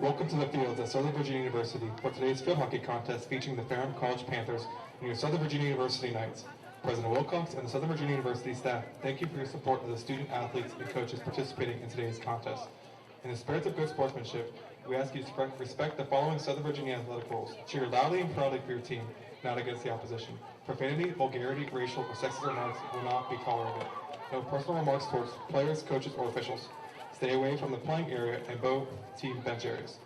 Welcome to the fields at Southern Virginia University for today's field hockey contest featuring the Ferrum College Panthers and your Southern Virginia University Knights. President Wilcox and the Southern Virginia University staff, thank you for your support of the student athletes and coaches participating in today's contest. In the spirit of good sportsmanship, we ask you to respect the following Southern Virginia athletic rules. Cheer loudly and proudly for your team, not against the opposition. Profanity, vulgarity, racial, or sexist remarks will not be tolerated. No personal remarks towards players, coaches, or officials. Stay away from the playing area and both team bench areas.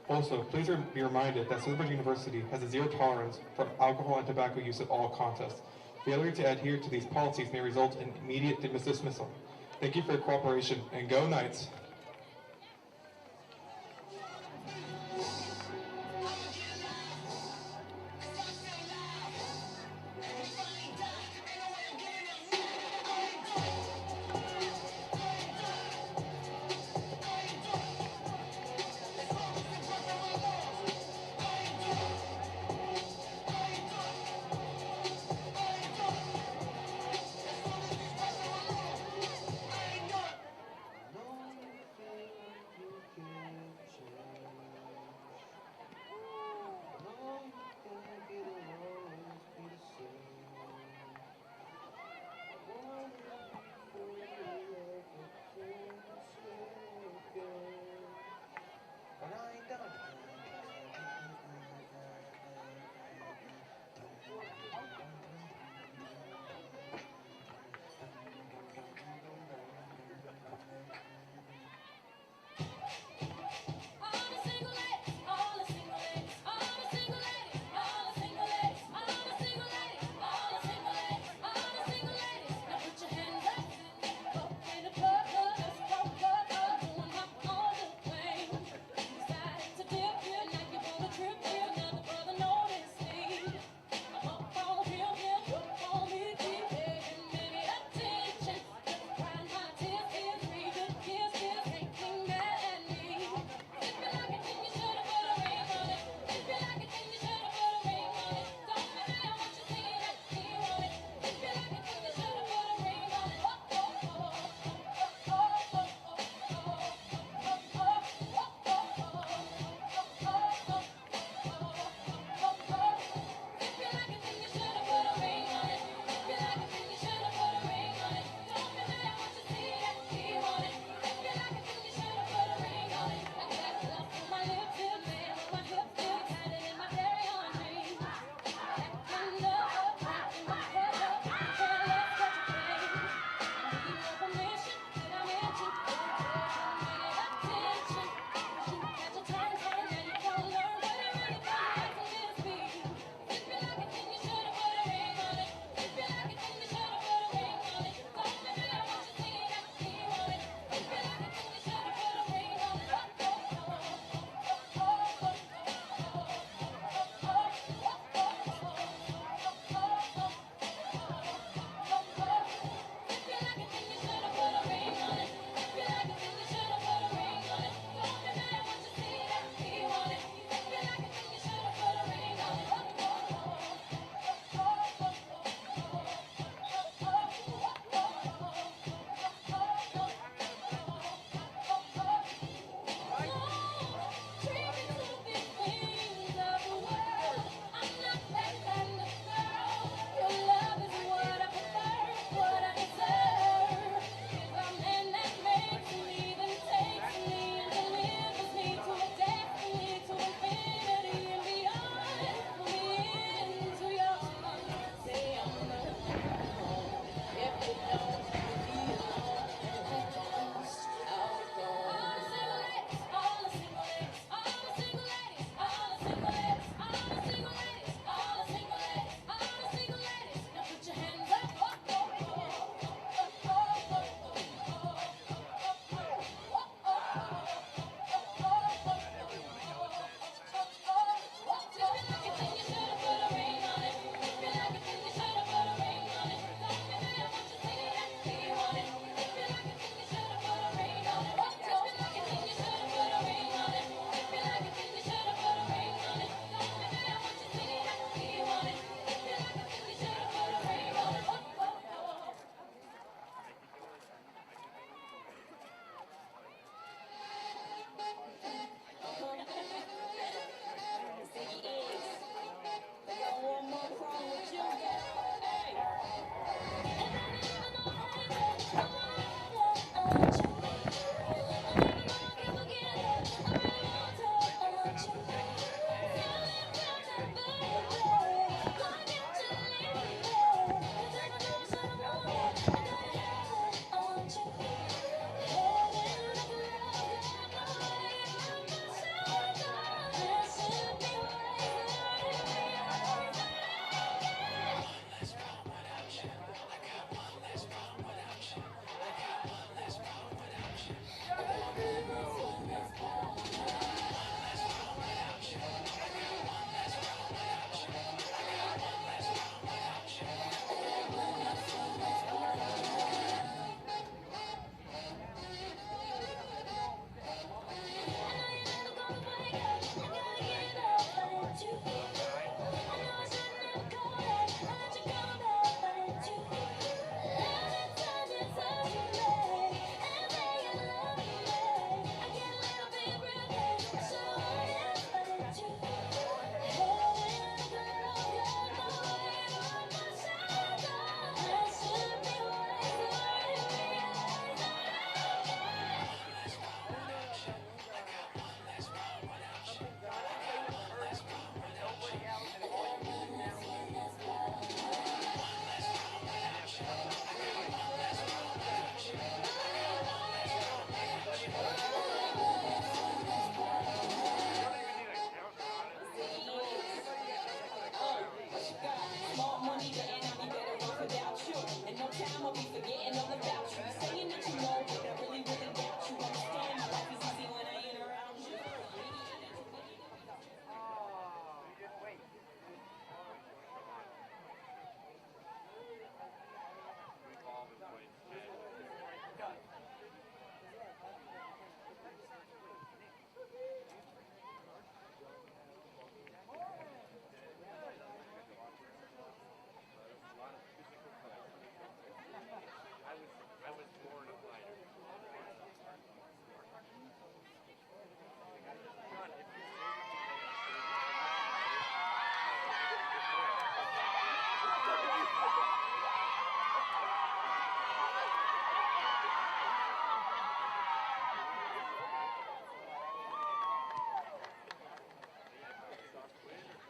Also, please be reminded that Southern Virginia University has a zero tolerance for alcohol and tobacco use at all contests. Failure to adhere to these policies may result in immediate dismissal. Thank you for your cooperation, and go Knights!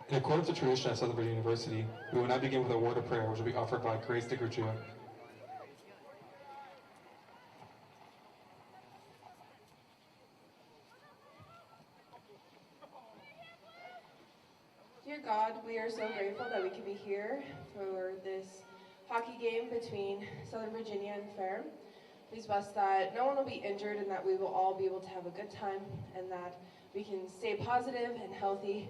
In accordance with tradition at Southern Virginia University, we will now begin with a word of prayer, which will be offered by Grace DeGruccio. Dear God, we are so grateful that we can be here for this hockey game between Southern Virginia and Ferrum. Please bless that no one will be injured and that we will all be able to have a good time and that we can stay positive and healthy.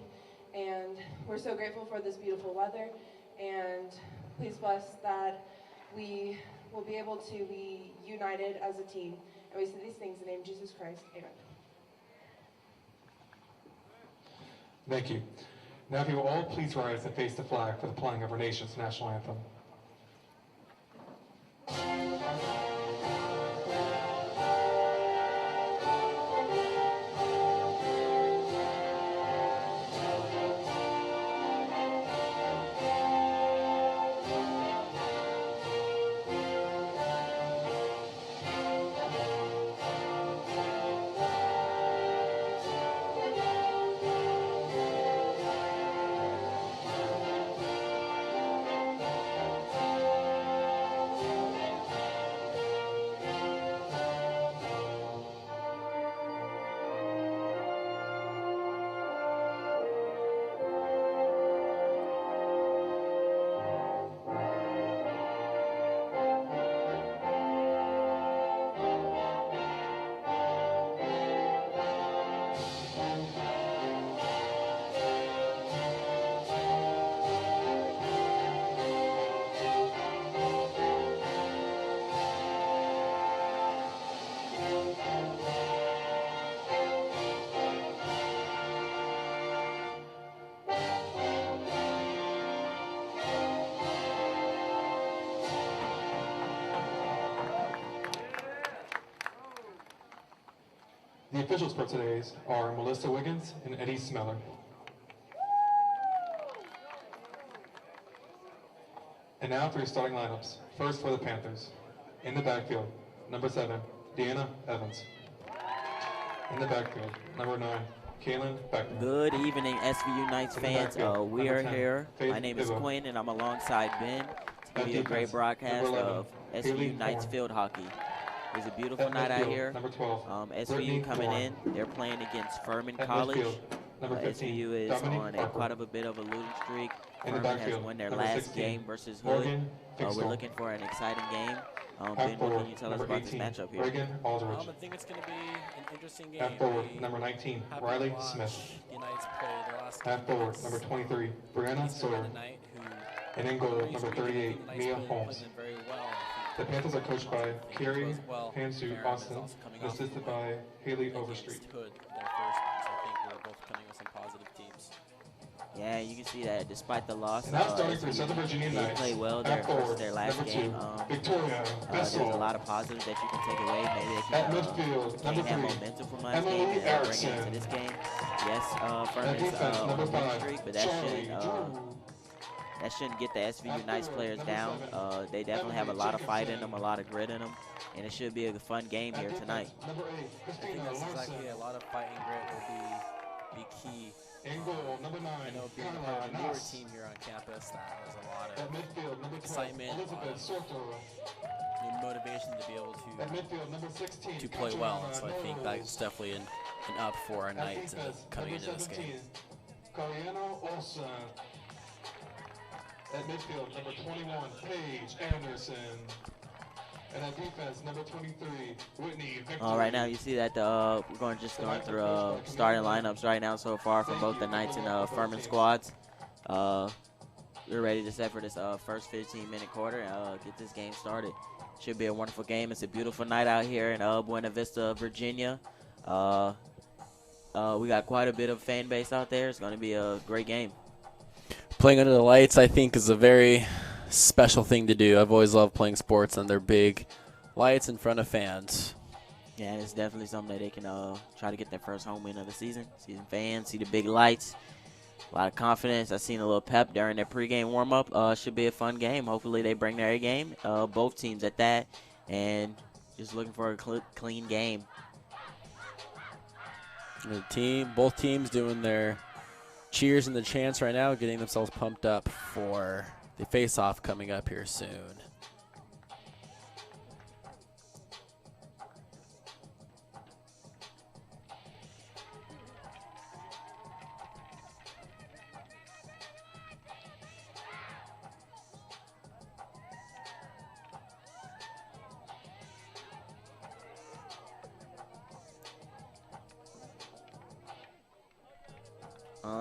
And we're so grateful for this beautiful weather. And please bless that we will be able to be united as a team. And we say these things in the name of Jesus Christ. Amen. Thank you. Now if you will all please rise and face the flag for the playing of our nation's national anthem. The officials for today's are Melissa Wiggins and Eddie Smeller. And now for your starting lineups. First for the Panthers. In the backfield, number 7, Deanna Evans. In the backfield, number 9, Kaylin Beckman. Good evening, SVU Knights fans. We are 10, here. Faith My name is Bibbo. Quinn, and I'm alongside Ben to give you a great broadcast number 11, of Haley SVU Knights Thorne. field hockey. It's a beautiful At night out midfield, here. number 12, SVU Brittany coming Thorne. in. They're playing against Furman At College. midfield, number 15, SVU is Dominique on Harper. quite of a bit of a losing streak. In the Furman has backfield, won their number last 16, game versus Hood. Morgan We're Fixel. looking for an exciting game. Half Ben, what forward, can you tell us number about this 18, matchup here? Reagan Aldridge. I think it's going to be an interesting game. Half forward, We number 19, happened Riley to watch Smith. The Knights play their last Half game forward, against number 23, Brianna Eastern Sawyer. Tonight, who And in goal, recently number I think 38, the Knights Mia played Holmes. them very well. The Panthers are coached by Carrie Goes well. Hansu Ferrum is Austin, also coming and off assisted of a by Haley against Overstreet. Hood, their first one, so I think we're both coming with some positive teams. Yeah, you can see that despite the loss, And now starting for Southern Virginia they Knights. played well Half versus forward, their last number game. 2, Victoria There's a Bessel. lot of positives that you can take away. Maybe they At can midfield, number have 3, momentum from last Emily game and bring it Erickson. into this game. Yes, At Furman's defense, on number a winning 5, streak, but that Charlie shouldn't get the SVU Knights players number down. 7, They definitely have a Emily lot of fight in Jacobson. them, a lot of grit in them, and it should be a fun game here tonight. Number 8, I think Christina that's Larson. exactly a lot of fight and grit will be key. In goal, number 9, I know being Kyla part of a newer Nass. team here on campus, that there's a lot At of midfield, number 12, excitement, Elizabeth Soto. motivation to be able At midfield, number 16, to play well. So I think Norris. that's definitely an up for our At Knights defense, coming number into this game. 17, Cariano Olsen. At midfield, number 21, Paige Anderson. And at defense, number 23, Whitney Victory. Right now you see that we're going through starting lineups right now so far for both the Knights and Furman squads. We're ready to set for this first 15-minute quarter and get this game started. Should be a wonderful game. It's a beautiful night out here in Buena Vista, Virginia. We got quite a bit of fan base out there. It's going to be a great game. Playing under the lights, I think, is a very special thing to do. I've always loved playing sports under big lights in front of fans. Yeah, it's definitely something that they can try to get their first home win of the season. See some fans, see the big lights. A lot of confidence. I seen a little pep during their pregame warm-up. Should be a fun game. Hopefully they bring their A game. Both teams at that. And just looking for a clean game. Both teams doing their cheers and the chants right now, getting themselves pumped up for the face-off coming up here soon.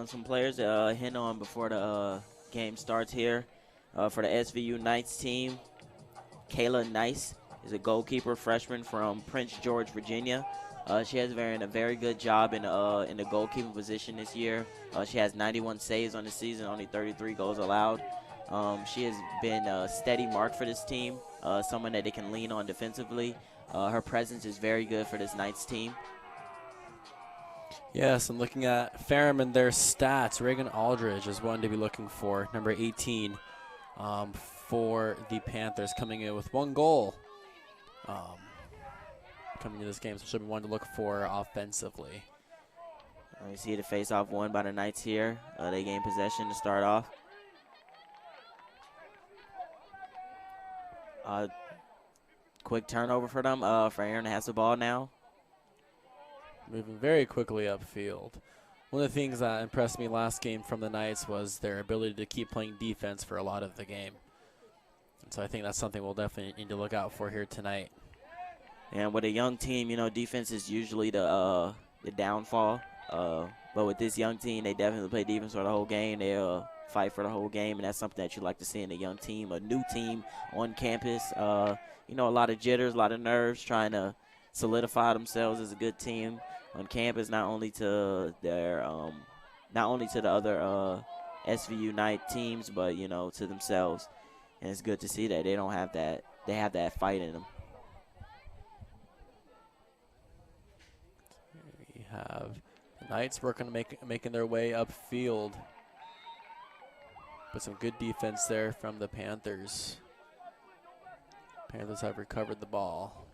Some players to hit on before the game starts here. For the SVU Knights team, Kayla Nice is a goalkeeper freshman from Prince George, Virginia. She has done a very good job in the goalkeeping position this year. She has 91 saves on the season, only 33 goals allowed. She has been a steady mark for this team, someone that they can lean on defensively. Her presence is very good for this Knights team. Yes, I'm looking at Ferrum and their stats. Reagan Aldridge is one to be looking for, number 18 for the Panthers, coming in with 1 goal coming into this game, so should be one to look for offensively. You see the face-off won by the Knights here. They gain possession to start off. Quick turnover for them. Aaron has the ball now. Moving very quickly upfield. One of the things that impressed me last game from the Knights was their ability to keep playing defense for a lot of the game. And so I think that's something we'll definitely need to look out for here tonight. And with a young team, you know, defense is usually the downfall. But with this young team, they definitely play defense for the whole game. They'll fight for the whole game, and that's something that you like to see in a young team, a new team on campus. You know, a lot of jitters, a lot of nerves, trying to solidify themselves as a good team on campus, not only to the other SVU Knight teams, but you know, to themselves. And it's good to see that they don't have that. They have that fight in them. We have the Knights working to making their way upfield, but some good defense there from the Panthers. Panthers have recovered the ball.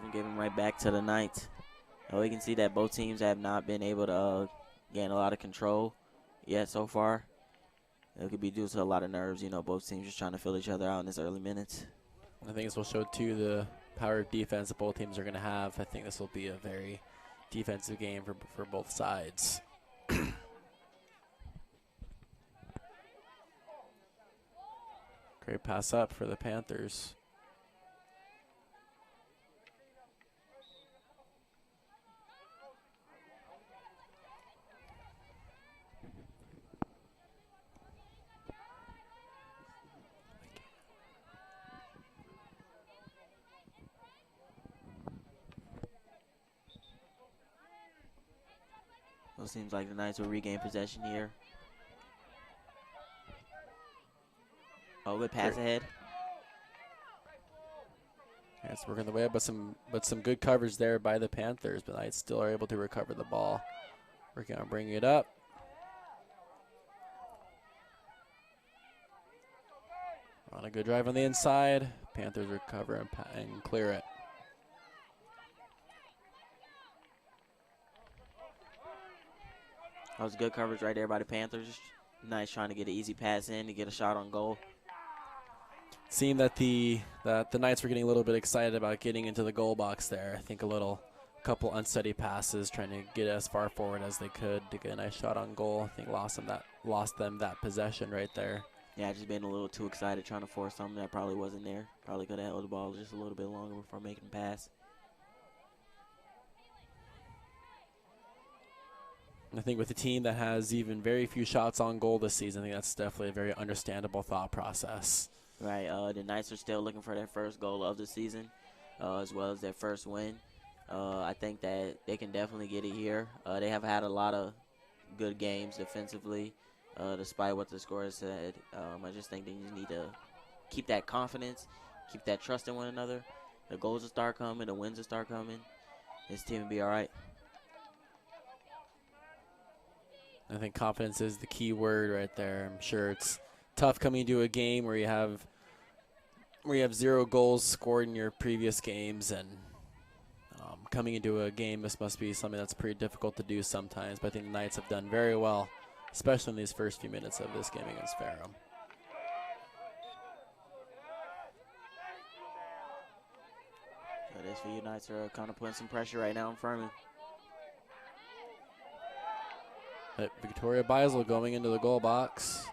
And give them right back to the Knights. We can see that both teams have not been able to gain a lot of control yet so far. It could be due to a lot of nerves. You know, both teams just trying to fill each other out in this early minutes. I think this will show, too, the power of defense that both teams are going to have. I think this will be a very defensive game for both sides. Great pass up for the Panthers. Well, it seems like the Knights will regain possession here. Oh, good pass ahead. Yeah, it's working the way up, but some good coverage there by the Panthers. But Knights still are able to recover the ball. Working on bringing it up. On a good drive on the inside. Panthers recover and clear it. That was good coverage right there by the Panthers. Nice trying to get an easy pass in to get a shot on goal. Seemed that the Knights were getting a little bit excited about getting into the goal box there. I think a couple unsteady passes, trying to get as far forward as they could to get a nice shot on goal. I think lost them that possession right there. Yeah, just being a little too excited, trying to force something that probably wasn't there. Probably could have held the ball just a little bit longer before making the pass. I think with a team that has even very few shots on goal this season, I think that's definitely a very understandable thought process. Right, the Knights are still looking for their first goal of the season, as well as their first win. I think that they can definitely get it here. They have had a lot of good games defensively, despite what the score has said. I just think they need to keep that confidence, keep that trust in one another. The goals will start coming, the wins will start coming. This team will be all right. I think confidence is the key word right there. I'm sure it's tough coming into a game where where you have 0 goals scored in your previous games, and coming into a game, this must be something that's pretty difficult to do sometimes. But I think the Knights have done very well, especially in these first few minutes of this game against Ferrum. But SVU Knights are kind of putting some pressure right now on Furman. But Victoria Beisel going into the goal box.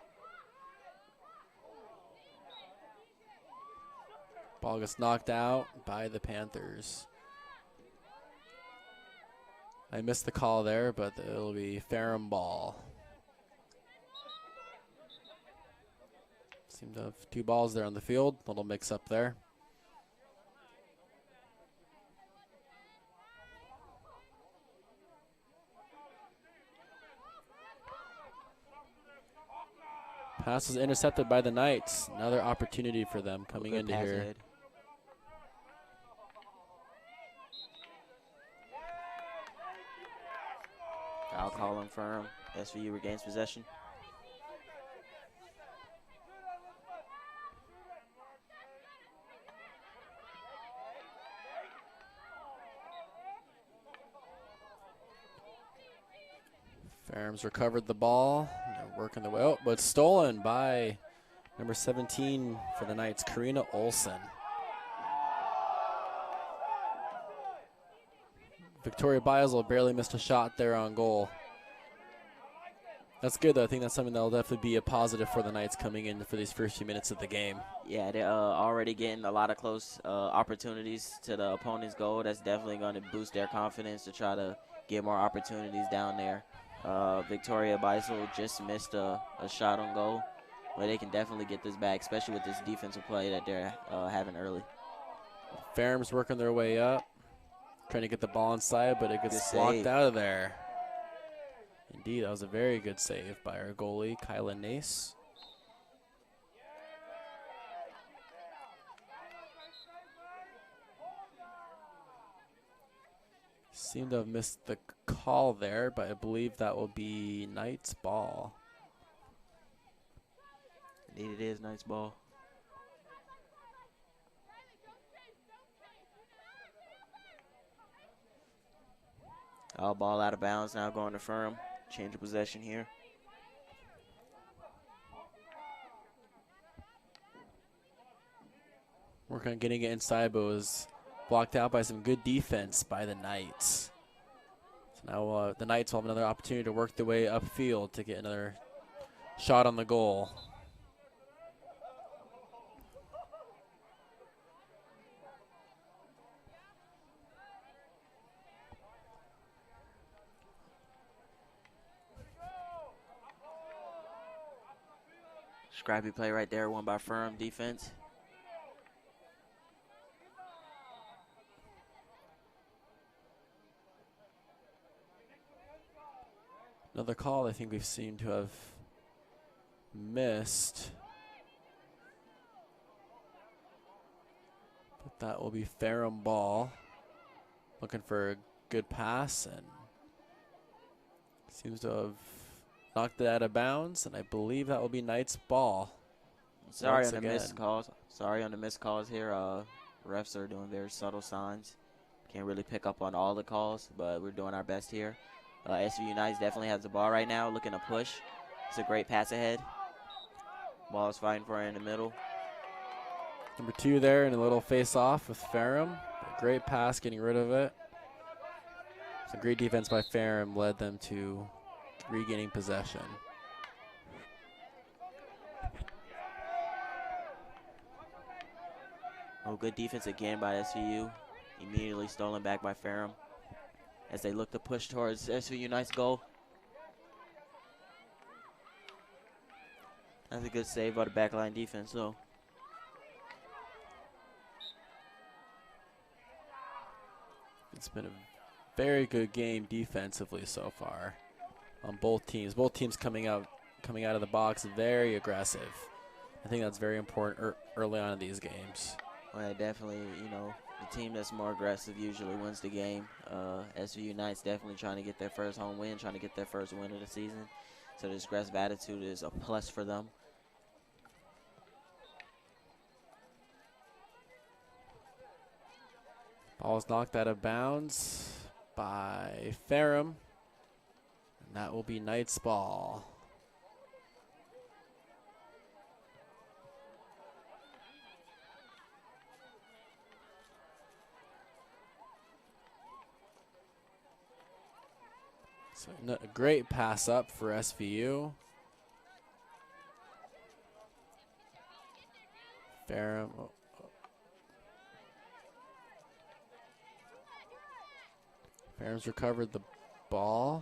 Ball gets knocked out by the Panthers. I missed the call there, but it'll be Ferrum ball. Seem to have 2 balls there on the field. Little mix up there. Pass is intercepted by the Knights. Another opportunity for them coming Good into pass here. ahead. Foul call on Ferrum. SVU regains possession. Ferrum's recovered the ball. They're working the way. Oh, but stolen by number 17 for the Knights, Karina Olsen. Victoria Beisel barely missed a shot there on goal. That's good, though. I think that's something that'll definitely be a positive for the Knights coming in for these first few minutes of the game. Yeah, they're already getting a lot of close opportunities to the opponent's goal. That's definitely going to boost their confidence to try to get more opportunities down there. Victoria Beisel just missed a shot on goal, but they can definitely get this back, especially with this defensive play that they're having early. Ferrum's working their way up, trying to get the ball inside, but it gets blocked out of there. Indeed, that was a very good save by our goalie, Kyla Nace. Seemed to have missed the call there, but I believe that will be Knights ball. Indeed, it is Knights ball. All ball out of bounds now, going to Ferrum. Change of possession here. Working on getting it inside, but was blocked out by some good defense by the Knights. So now the Knights will have another opportunity to work their way upfield to get another shot on the goal. Scrappy play right there, won by Ferrum defense. Another call I think we've seemed to have missed. But that will be Ferrum ball. Looking for a good pass, and seems to have knocked it out of bounds, and I believe that will be Knights ball. Sorry on the missed calls. Sorry on the missed calls here. Refs are doing very subtle signs. Can't really pick up on all the calls, but we're doing our best here. SVU Knights definitely has the ball right now, looking to push. It's a great pass ahead. Ball is fighting for it in the middle. Number 2 there, and a little face-off with Ferrum. A great pass, getting rid of it. Some great defense by Ferrum led them to regaining possession. Oh, good defense again by SVU. Immediately stolen back by Ferrum as they look to push towards SVU Knights' goal. That's a good save by the backline defense, though. It's been a very good game defensively so far on both teams. Both teams coming out of the box very aggressive. I think that's very important early on in these games. Well, definitely, you know, the team that's more aggressive usually wins the game. SVU Knights definitely trying to get their first home win, trying to get their first win of the season. So this aggressive attitude is a plus for them. Ball is knocked out of bounds by Ferrum. And that will be Knights ball. So a great pass up for SVU. Ferrum. Ferrum's recovered the ball.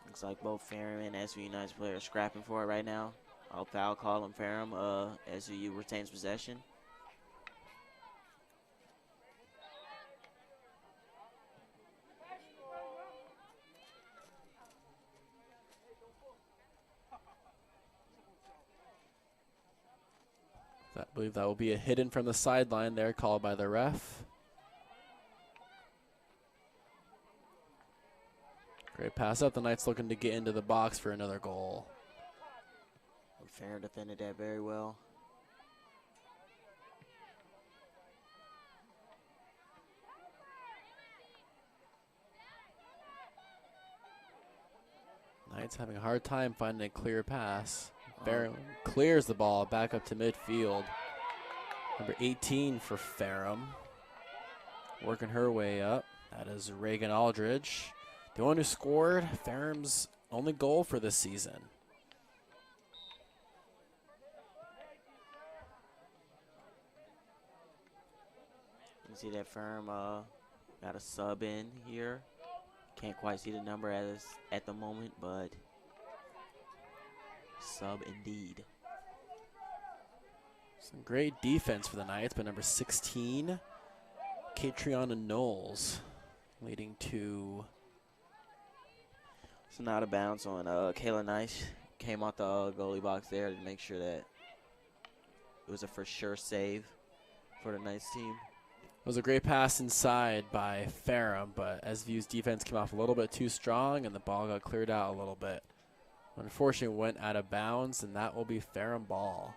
Looks like both Ferrum and SVU United players scrapping for it right now. I'll foul call on Ferrum. SVU retains possession. I believe that will be a hidden from the sideline there, called by the ref. Great pass up. The Knights looking to get into the box for another goal. Ferrum defended that very well. Knights having a hard time finding a clear pass. Ferrum clears the ball back up to midfield. Number 18 for Ferrum. Working her way up. That is Reagan Aldridge. The one who scored Ferrum's only goal for this season. You can see that Ferrum got a sub in here. Can't quite see the number at the moment, but sub indeed. Some great defense for the Knights, but number 16, Catriona Knowles, leading to. So now out of bounds on Kayla Nice. Came out the goalie box there to make sure that it was a for sure save for the Knights team. It was a great pass inside by Ferrum, but SVU's defense came off a little bit too strong, and the ball got cleared out a little bit. Unfortunately, went out of bounds, and that will be Ferrum ball.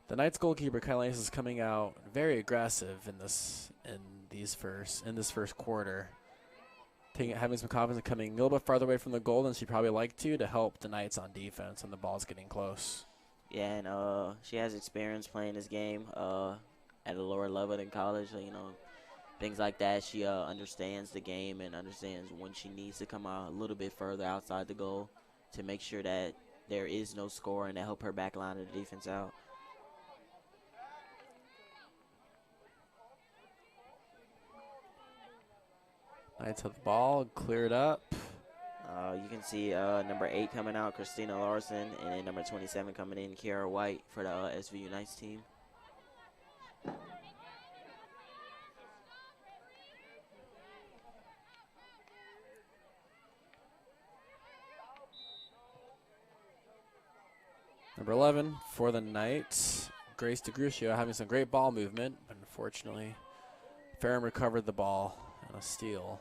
The Knights goalkeeper Kyle Lance is coming out very aggressive in this first quarter. Having some confidence and coming a little bit farther away from the goal than she'd probably like to help the Knights on defense when the ball's getting close. Yeah, and she has experience playing this game at a lower level than college. So, you know, things like that. She understands the game and understands when she needs to come out a little bit further outside the goal to make sure that there is no score and to help her back line of the defense out. Knights have the ball, cleared up. You can see number 8 coming out, Christina Larson, and then number 27 coming in, Kiara White for the SVU Knights team. Number 11 for the Knights, Grace DeGrucio, having some great ball movement, but unfortunately, Ferrum recovered the ball on a steal.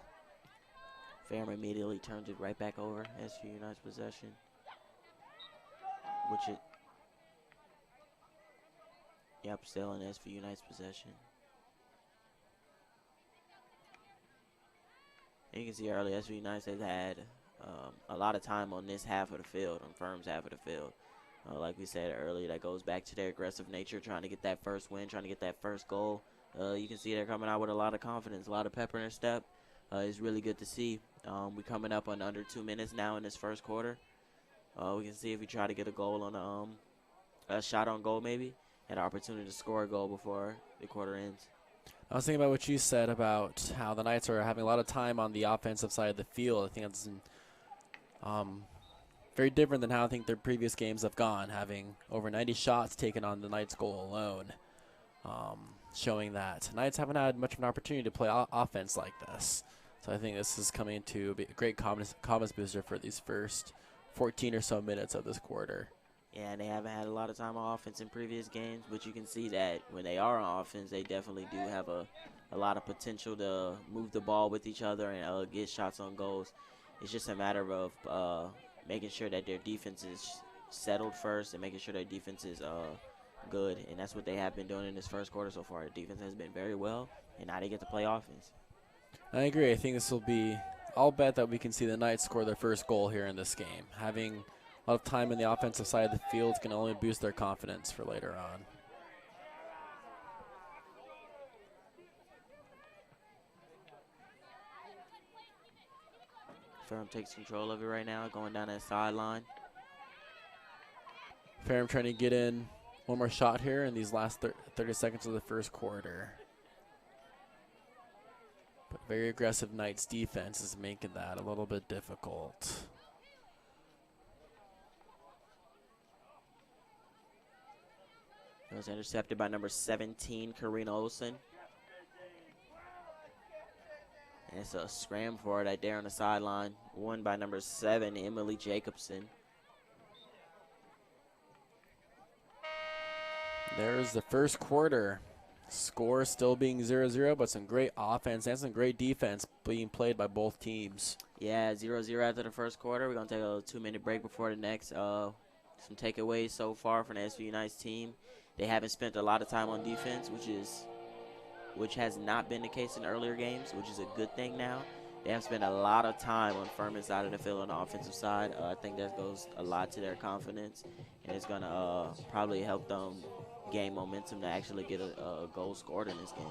Ferrum immediately turns it right back over. SVU United's possession. Yep, still in SVU United's possession. And you can see earlier SVU United has had a lot of time on this half of the field, on Ferrum's half of the field. Like we said earlier, that goes back to their aggressive nature, trying to get that first win, trying to get that first goal. You can see they're coming out with a lot of confidence, a lot of pepper in their step. It's really good to see. We're coming up on under 2 minutes now in this first quarter. We can see if we try to get a goal on a shot on goal maybe, and an opportunity to score a goal before the quarter ends. I was thinking about what you said about how the Knights are having a lot of time on the offensive side of the field. I think that's very different than how I think their previous games have gone, having over 90 shots taken on the Knights goal alone, showing that Knights haven't had much of an opportunity to play offense like this. So I think this is coming to be a great confidence booster for these first 14 or so minutes of this quarter. Yeah, and they haven't had a lot of time on offense in previous games, but you can see that when they are on offense, they definitely do have a lot of potential to move the ball with each other and get shots on goals. It's just a matter of making sure that their defense is settled first and making sure their defense is good, and that's what they have been doing in this first quarter so far. The defense has been very well, and now they get to play offense. I agree. I think this will be, I'll bet that we can see the Knights score their first goal here in this game. Having a lot of time in the offensive side of the field can only boost their confidence for later on. Ferrum takes control of it right now, going down that sideline. Ferrum trying to get in one more shot here in these last 30 seconds of the first quarter. But very aggressive Knights defense is making that a little bit difficult. It was intercepted by number 17, Karina Olsen. And it's a scram for it right there on the sideline. Won by number 7, Emily Jacobson. There's the first quarter. Score still being 0-0, but some great offense and some great defense being played by both teams. Yeah, 0-0 after the first quarter. We're going to take a 2-minute break before the next. Some takeaways so far from the SVU Knights team. They haven't spent a lot of time on defense, which has not been the case in earlier games, which is a good thing now. They have spent a lot of time on Furman's side of the field on the offensive side. I think that goes a lot to their confidence, and it's going to probably help them gain momentum to actually get a goal scored in this game.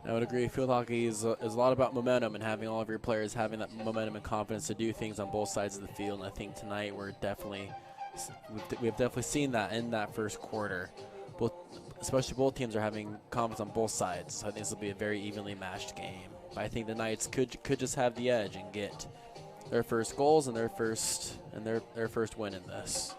I would agree. Field hockey is a lot about momentum and having all of your players having that momentum and confidence to do things on both sides of the field. And I think tonight we've definitely seen that in that first quarter. Especially both teams are having confidence on both sides. So I think this will be a very evenly matched game. But I think the Knights could just have the edge and get their first goals and their first win in this.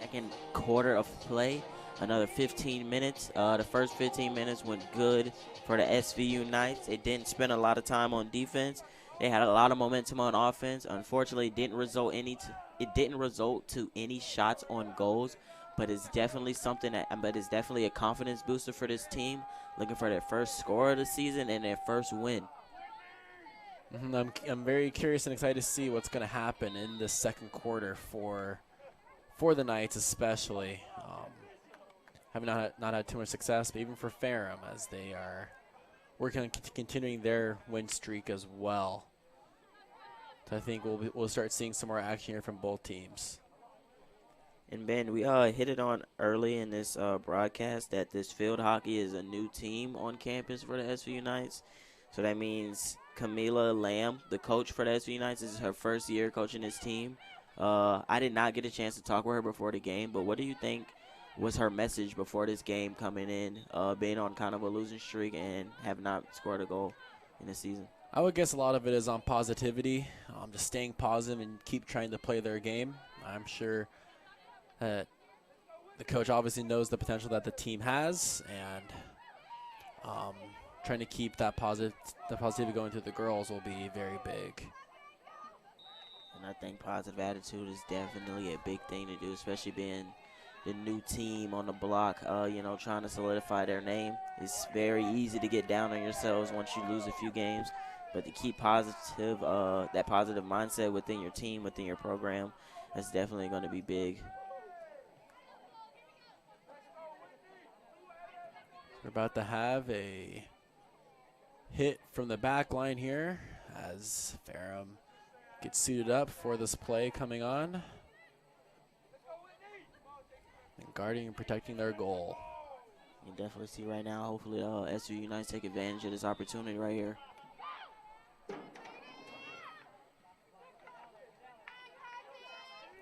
Second quarter of play, another 15 minutes. The first 15 minutes went good for the SVU Knights. They didn't spend a lot of time on defense. They had a lot of momentum on offense. Unfortunately, it didn't result to any shots on goals, but it's definitely it's definitely a confidence booster for this team, looking for their first score of the season and their first win. I'm very curious and excited to see what's going to happen in the second quarter for the Knights, especially. Have not had too much success, but even for Ferrum, as they are working on continuing their win streak as well. So I think we'll start seeing some more action here from both teams. And Ben, we hit it on early in this broadcast that this field hockey is a new team on campus for the SVU Knights. So that means Camila Lamb, the coach for the SVU Knights, this is her first year coaching this team. I did not get a chance to talk with her before the game, but what do you think was her message before this game coming in, being on kind of a losing streak and have not scored a goal in the season? I would guess a lot of it is on positivity, just staying positive and keep trying to play their game. I'm sure that the coach obviously knows the potential that the team has, and trying to keep the positivity going through the girls will be very big. And I think positive attitude is definitely a big thing to do, especially being the new team on the block, you know, trying to solidify their name. It's very easy to get down on yourselves once you lose a few games, but to keep positive, that positive mindset within your team, within your program, that's definitely going to be big. We're about to have a hit from the back line here as Ferrum gets suited up for this play coming on. And guarding and protecting their goal. You can definitely see right now, hopefully SU United take advantage of this opportunity right here.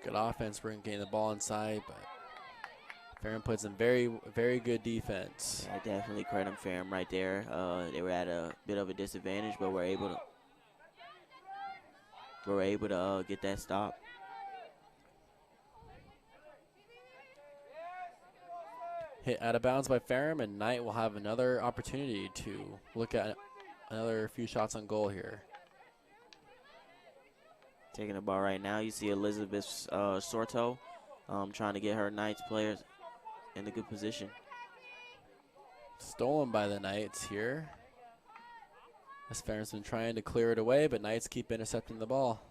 Good offense, we're getting the ball inside, but Ferrum puts in very good defense. I definitely credit Ferrum right there. They were at a bit of a disadvantage, but were able to get that stop. Hit out of bounds by Ferrum, and Knight will have another opportunity to look at another few shots on goal here. Taking the ball right now, you see Elizabeth Sorto trying to get her Knights players in a good position. Stolen by the Knights here. As Ferrum's been trying to clear it away, but Knights keep intercepting the ball.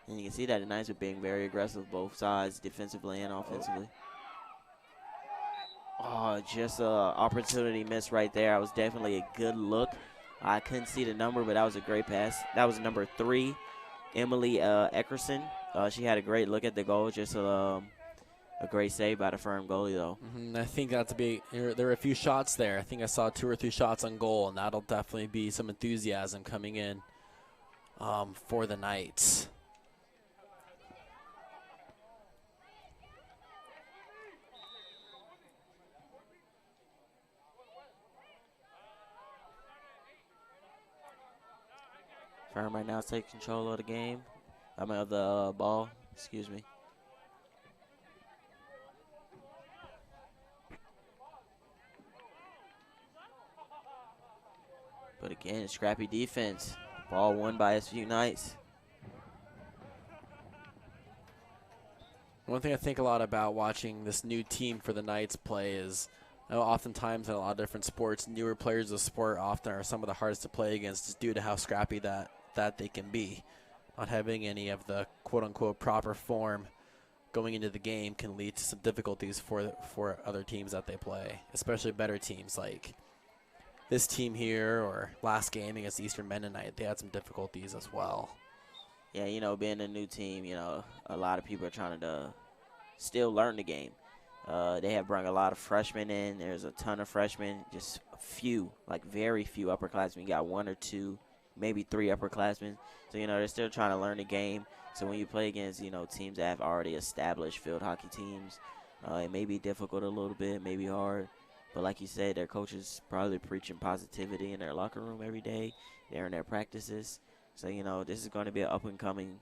And you can see that the Knights are being very aggressive both sides, defensively and offensively. Oh, just an opportunity miss right there. That was definitely a good look. I couldn't see the number, but that was a great pass. That was number 3, Emily Eckerson. She had a great look at the goal. Just a great save by the Ferrum goalie, though. I think that's there were a few shots there. I think I saw 2 or 3 shots on goal, and that'll definitely be some enthusiasm coming in for the Knights. Ferrum right now is taking control of the game. I mean, of the ball. Excuse me. But again, scrappy defense. Ball won by SU Knights. One thing I think a lot about watching this new team for the Knights play is, I know oftentimes in a lot of different sports, newer players of the sport often are some of the hardest to play against just due to how scrappy that they can be. Not having any of the quote-unquote proper form going into the game can lead to some difficulties for other teams that they play, especially better teams like this team here or last game against Eastern Mennonite. They had some difficulties as well. Yeah, you know, being a new team, you know, a lot of people are trying to still learn the game. They have brought a lot of freshmen in. There's a ton of freshmen, just a few, like very few upperclassmen. You got 1 or 2, maybe 3 upperclassmen. So, you know, they're still trying to learn the game. So when you play against, you know, teams that have already established field hockey teams, it may be difficult a little bit, maybe hard. But like you said, their coaches probably preaching positivity in their locker room every day. They're in their practices. So, you know, this is going to be an up-and-coming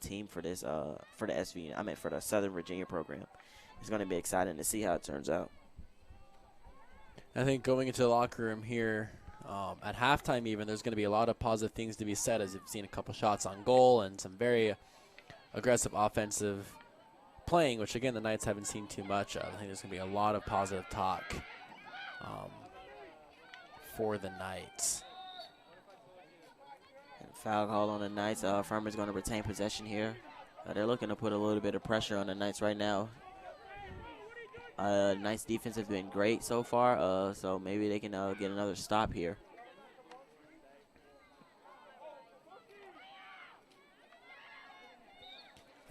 team for this, for the Southern Virginia program. It's going to be exciting to see how it turns out. I think going into the locker room here, at halftime even, there's going to be a lot of positive things to be said, as you've seen a couple shots on goal and some very aggressive offensive playing, which, again, the Knights haven't seen too much of. I think there's going to be a lot of positive talk for the Knights. And foul call on the Knights. Ferrum is going to retain possession here. They're looking to put a little bit of pressure on the Knights right now. Knights defense has been great so far, so maybe they can get another stop here.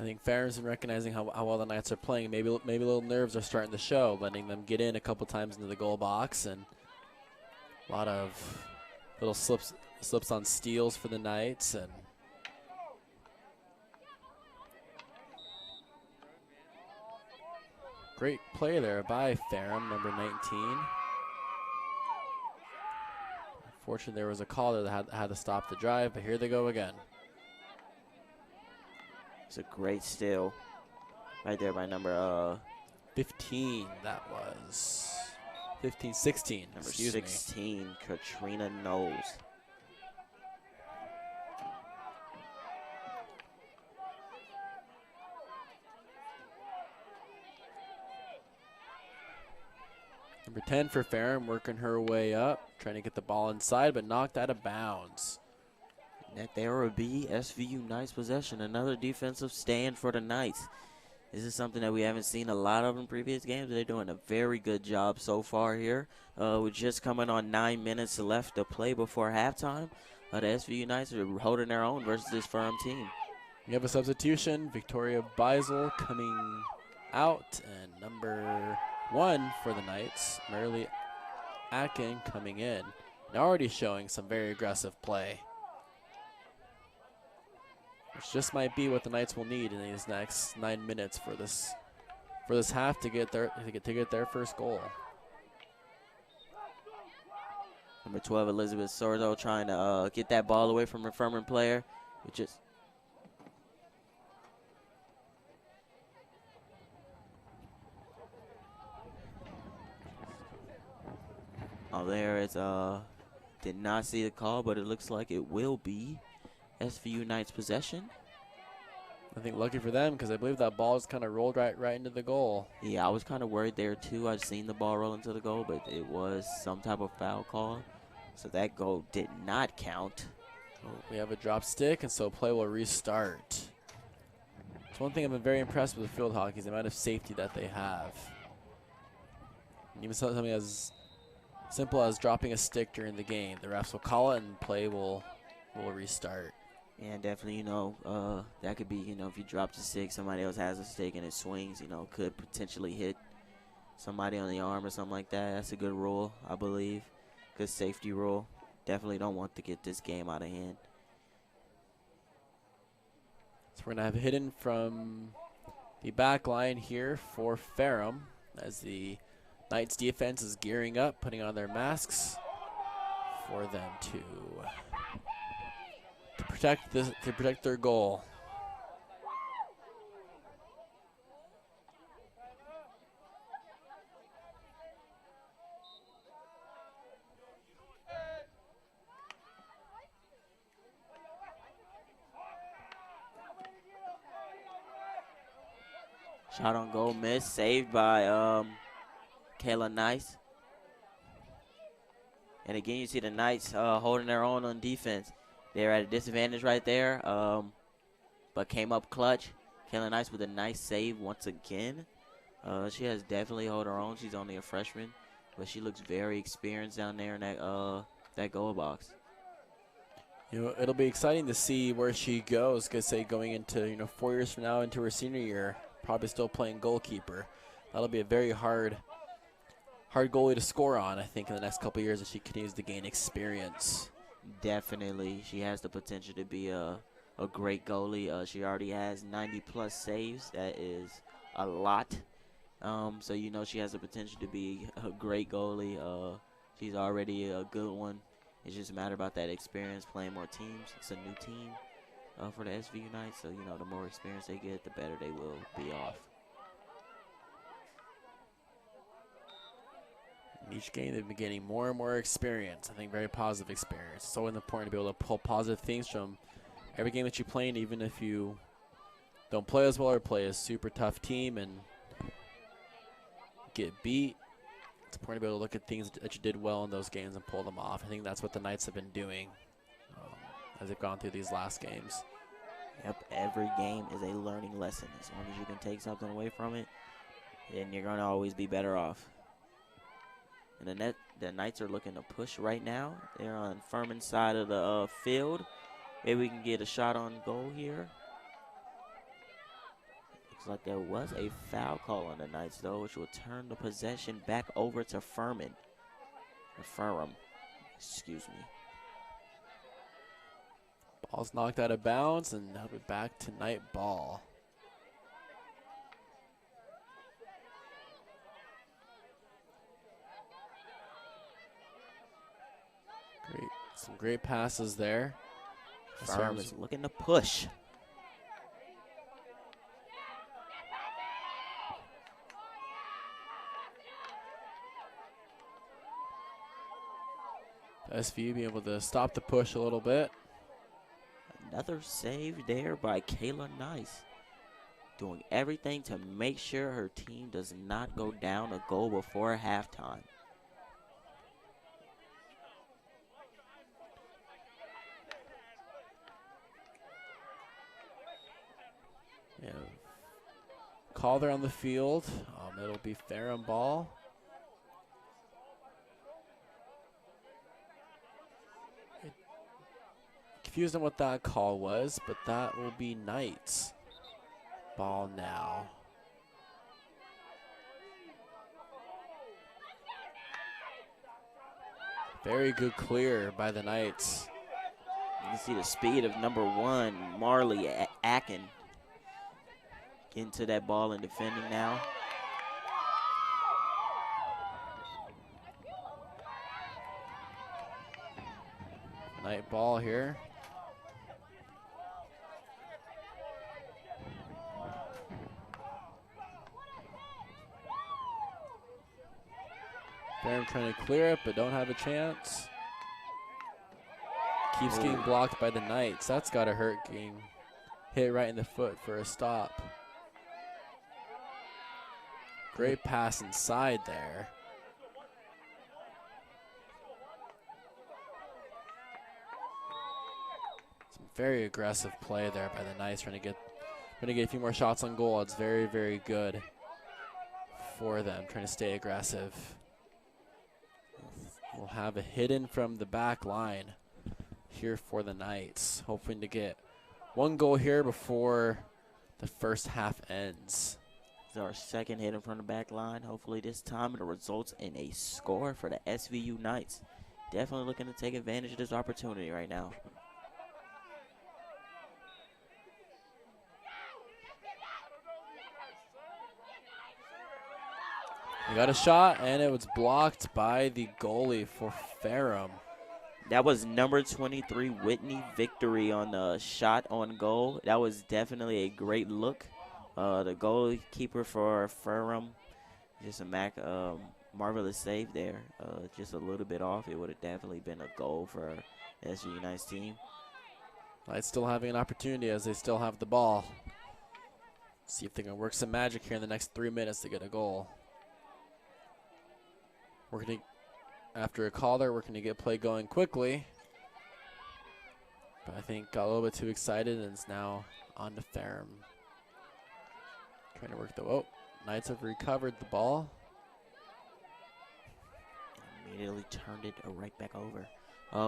I think Ferrum's been recognizing how well the Knights are playing. Maybe little nerves are starting to show, letting them get in a couple times into the goal box, and a lot of little slips on steals for the Knights. And great play there by Ferrum, number 19. Fortunately, there was a call there that had to stop the drive, but here they go again. It's a great steal right there by number 15, that was. 15, 16, number excuse me. 16, Katrina Knowles. Number 10 for Ferrum, working her way up, trying to get the ball inside, but knocked out of bounds. That there will be SVU Knights possession. Another defensive stand for the Knights. This is something that we haven't seen a lot of in previous games. They're doing a very good job so far here. We're just coming on 9 minutes left to play before halftime. The SVU Knights are holding their own versus this Ferrum team. We have a substitution. Victoria Beisel coming out, and number 1 for the Knights, Marilee Atkin, coming in. And already showing some very aggressive play, which just might be what the Knights will need in these next 9 minutes for this half to get their first goal. Number 12, Elizabeth Sordo, trying to get that ball away from her Furman player. Which is there is did not see the call, but it looks like it will be SVU Knights possession. I think lucky for them, because I believe that ball just kind of rolled right into the goal. Yeah, I was kind of worried there too. I've seen the ball roll into the goal, but it was some type of foul call, so that goal did not count. We have a drop stick, and so play will restart. It's one thing I've been very impressed with field hockey is the amount of safety that they have. And even something as simple as dropping a stick during the game, the refs will call it and play will restart. And definitely, that could be, if you drop the stick, somebody else has a stick and it swings, could potentially hit somebody on the arm or something like that. That's a good rule, I believe. Good safety rule. Definitely don't want to get this game out of hand. So we're going to have hidden from the back line here for Ferrum as the Knights defense is gearing up, putting on their masks for them to protect their goal. Shot on goal, missed, saved by Kayla Nice. And again, you see the Knights holding their own on defense. They're at a disadvantage right there, but came up clutch. Kayla Nice with a nice save once again. She has definitely held her own. She's only a freshman, but she looks very experienced down there in that goal box. It'll be exciting to see where she goes. Could say going into 4 years from now into her senior year, probably still playing goalkeeper. That'll be a very hard goalie to score on, I think, in the next couple of years as she continues to gain experience. Definitely, she has the potential to be a great goalie. She already has 90+ saves. That is a lot. So she has the potential to be a great goalie. She's already a good one. It's just a matter about that experience, playing more teams. It's a new team for the SVU Knights, so the more experience they get, the better they will be off. Each game, they've been getting more and more experience. I think very positive experience. It's so important to be able to pull positive things from every game that you play, and even if you don't play as well or play a super tough team and get beat, it's important to be able to look at things that you did well in those games and pull them off. I think that's what the Knights have been doing as they've gone through these last games. Yep, every game is a learning lesson. As long as you can take something away from it, then you're going to always be better off. And the Knights are looking to push right now. They're on Furman's side of the field. Maybe we can get a shot on goal here. Looks like there was a foul call on the Knights, though, which will turn the possession back over to Ferrum. Excuse me. Ball's knocked out of bounds, and that'll be back to Knight ball. Great Some great passes there. Ferrum is looking to push. SVU being able to stop the push a little bit. Another save there by Kayla Nice. Doing everything to make sure her team does not go down a goal before halftime. Yeah. Call there on the field. It'll be Ferrum ball. Confused on what that call was, but that will be Knights ball now. Very good clear by the Knights. You can see the speed of number 1, Marley Akin. Getting to that ball and defending now. Knight ball here. Ferrum trying to clear it, but don't have a chance. Keeps getting blocked by the Knights. That's got to hurt, getting hit right in the foot for a stop. Great pass inside there. Some very aggressive play there by the Knights, trying to get a few more shots on goal. It's very, very good for them, trying to stay aggressive. We'll have a hidden from the back line here for the Knights, hoping to get one goal here before the first half ends. This is our second hidden from the back line. Hopefully this time it results in a score for the SVU Knights. Definitely looking to take advantage of this opportunity right now. We got a shot, and it was blocked by the goalie for Ferrum. That was number 23, Whitney Victory, on the shot on goal. That was definitely a great look. The goalkeeper for Ferrum, just a marvelous save there. Just a little bit off. It would have definitely been a goal for the SVU United team. Knights still having an opportunity as they still have the ball. See if they can work some magic here in the next 3 minutes to get a goal. After a call there, we're going to get play going quickly. But I think got a little bit too excited, and it's now on to Ferrum. Trying to work Knights have recovered the ball. Immediately turned it right back over.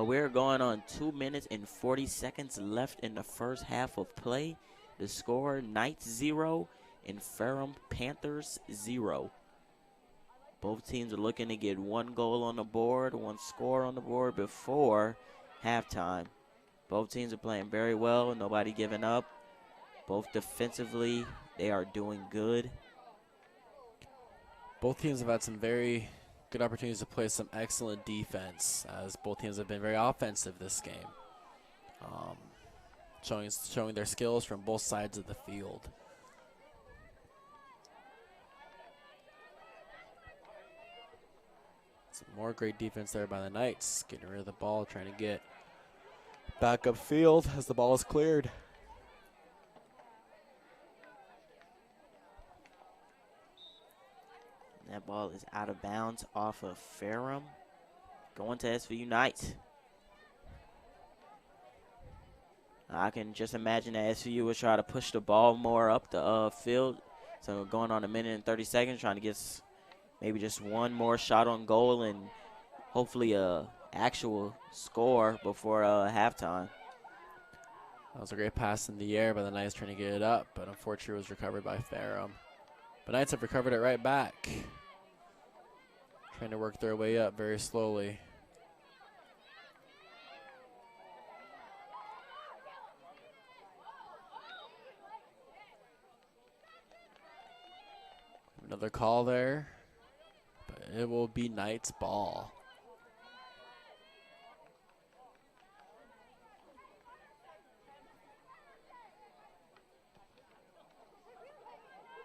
We're going on 2 minutes and 40 seconds left in the first half of play. The score, Knights 0 and Ferrum Panthers 0. Both teams are looking to get one goal on the board, one score on the board before halftime. Both teams are playing very well, nobody giving up. Both defensively, they are doing good. Both teams have had some very good opportunities to play some excellent defense, as both teams have been very offensive this game. Showing their skills from both sides of the field. Some more great defense there by the Knights, getting rid of the ball, trying to get back up field as the ball is cleared. That ball is out of bounds off of Ferrum. Going to SVU Knights. I can just imagine that SVU will try to push the ball more up the field. So going on 1 minute and 30 seconds, trying to get maybe just one more shot on goal and hopefully a actual score before halftime. That was a great pass in the air by the Knights, trying to get it up, but unfortunately it was recovered by Ferrum. But Knights have recovered it right back. Trying to work their way up very slowly. Another call there, but it will be Knights ball.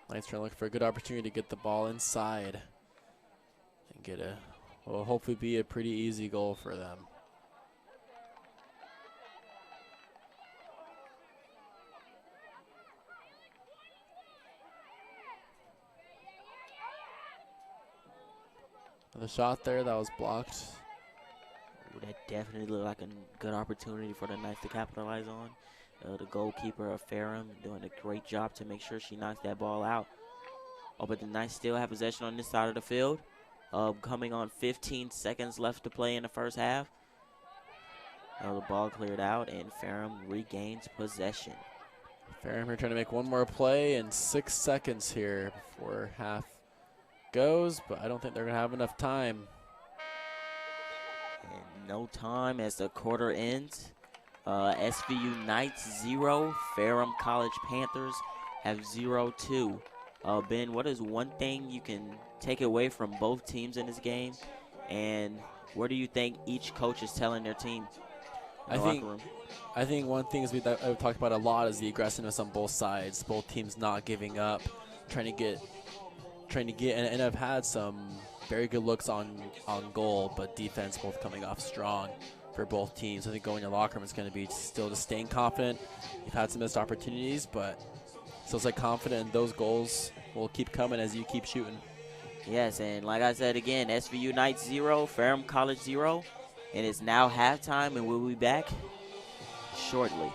Knights trying to look for a good opportunity to get the ball inside and get will hopefully be a pretty easy goal for them. The shot there that was blocked. Ooh, that definitely looked like a good opportunity for the Knights to capitalize on. The goalkeeper of Ferrum doing a great job to make sure she knocks that ball out. Oh, but the Knights still have possession on this side of the field. Coming on 15 seconds left to play in the first half. The ball cleared out, and Ferrum regains possession. Ferrum here trying to make one more play in 6 seconds here before half goes, but I don't think they're going to have enough time. And no time as the quarter ends. SVU Knights 0, Ferrum College Panthers have 0-2. Ben, what is one thing you can take away from both teams in this game? And what do you think each coach is telling their team in the locker room? I think one thing that I've talked about a lot is the aggressiveness on both sides. Both teams not giving up, trying to get, and I've had some very good looks on goal, but defense both coming off strong for both teams. I think going to the locker room is going to be still just staying confident. You've had some missed opportunities, but still like confident, and those goals will keep coming as you keep shooting. Yes, and like I said again, SVU Knights 0, Ferrum College 0, and it's now halftime, and we'll be back shortly.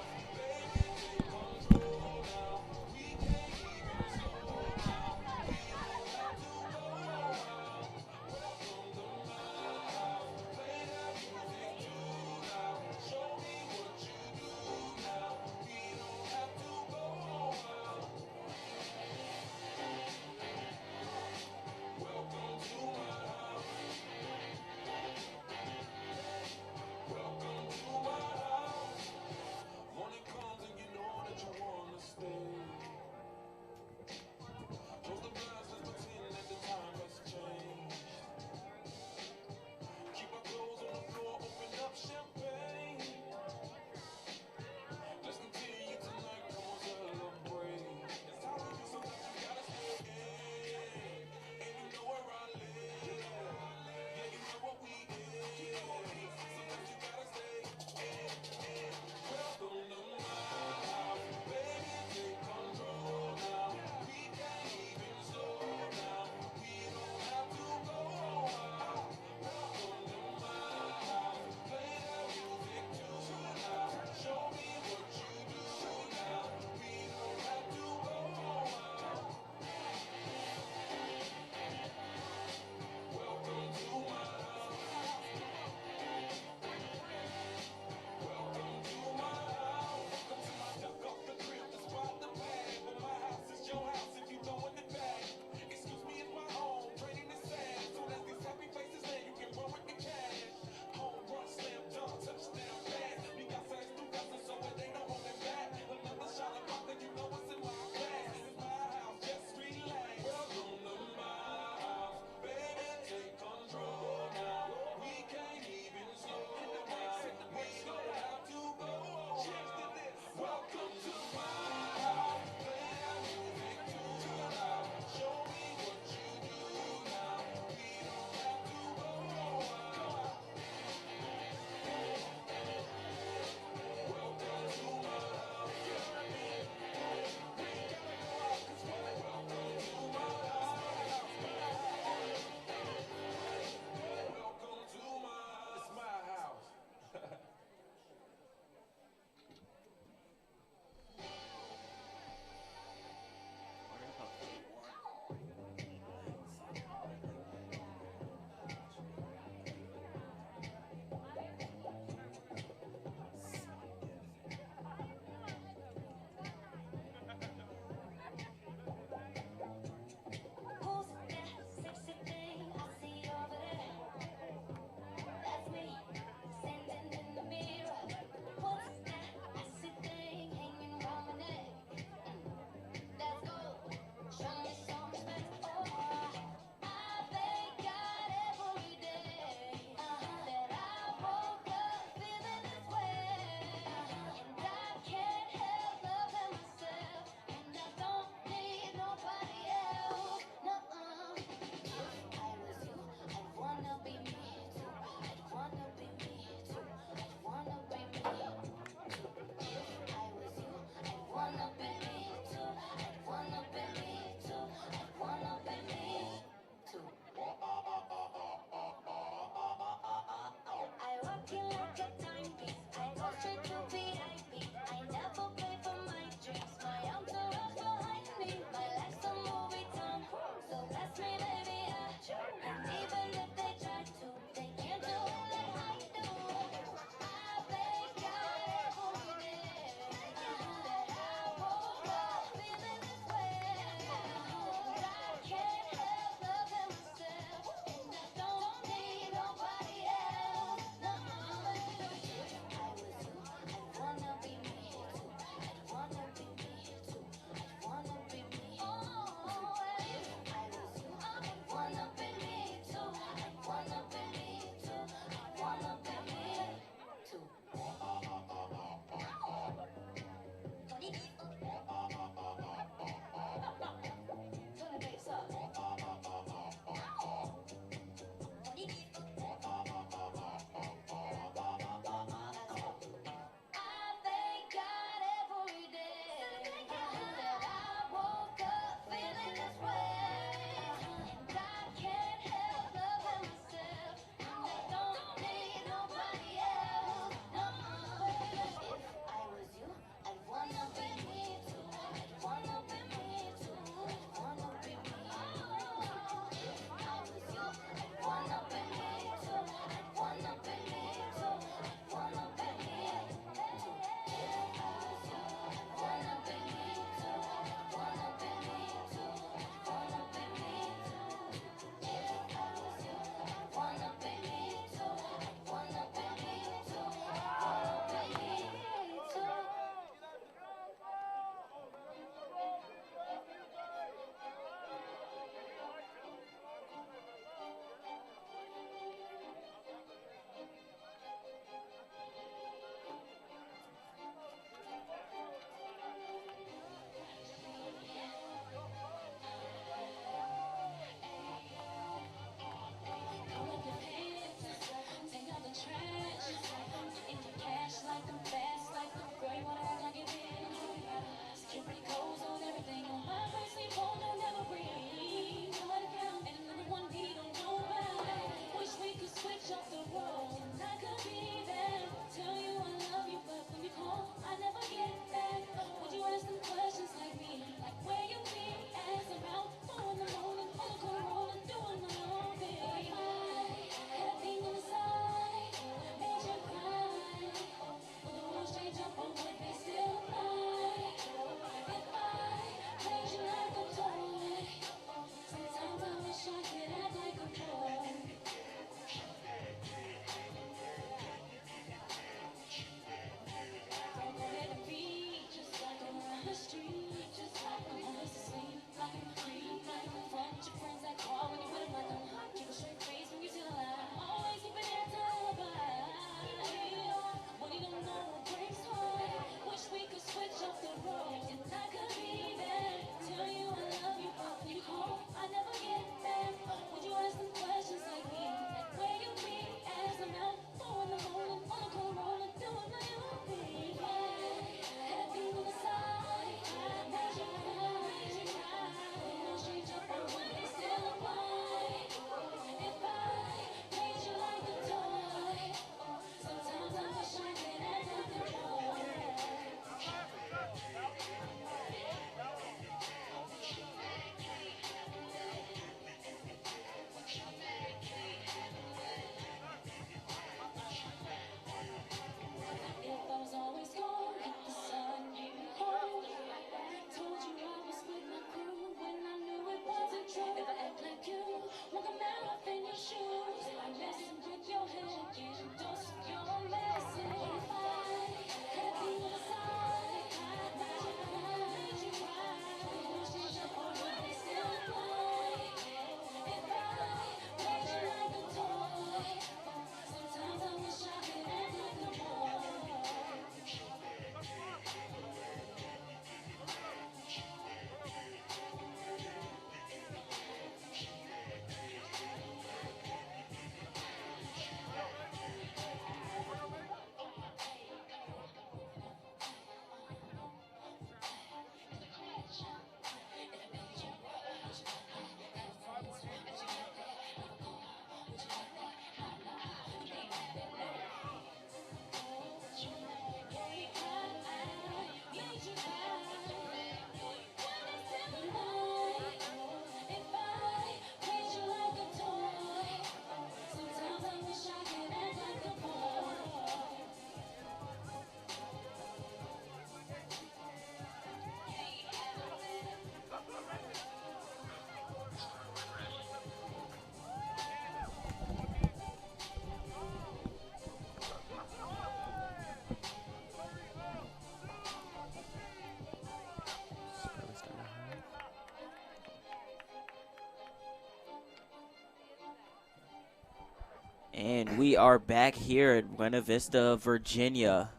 And we are back here at Buena Vista, Virginia.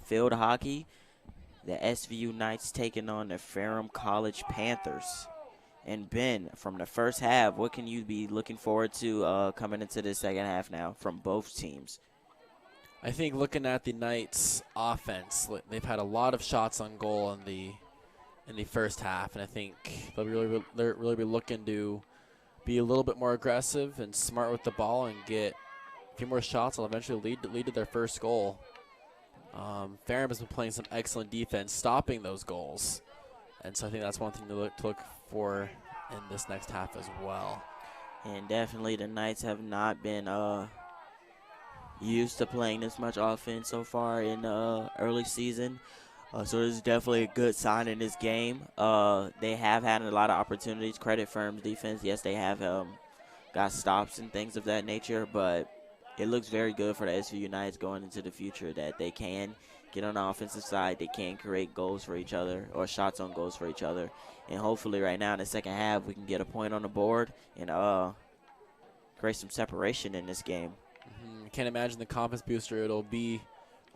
Field hockey. The SVU Knights taking on the Ferrum College Panthers. And Ben, from the first half, what can you be looking forward to coming into the second half now from both teams? I think looking at the Knights' offense, they've had a lot of shots on goal in the first half, and I think they'll really be looking to be a little bit more aggressive and smart with the ball and get a few more shots. Will eventually lead to their first goal. Ferrum has been playing some excellent defense, stopping those goals, and so I think that's one thing to look for in this next half as well. And definitely the Knights have not been used to playing this much offense so far in early season. So this is definitely a good sign in this game. They have had a lot of opportunities. Credit Ferrum's defense. Yes, they have got stops and things of that nature, but it looks very good for the SVU Knights going into the future that they can get on the offensive side. They can create goals for each other or shots on goals for each other. And hopefully right now in the second half we can get a point on the board and create some separation in this game. I can't imagine the confidence booster it'll be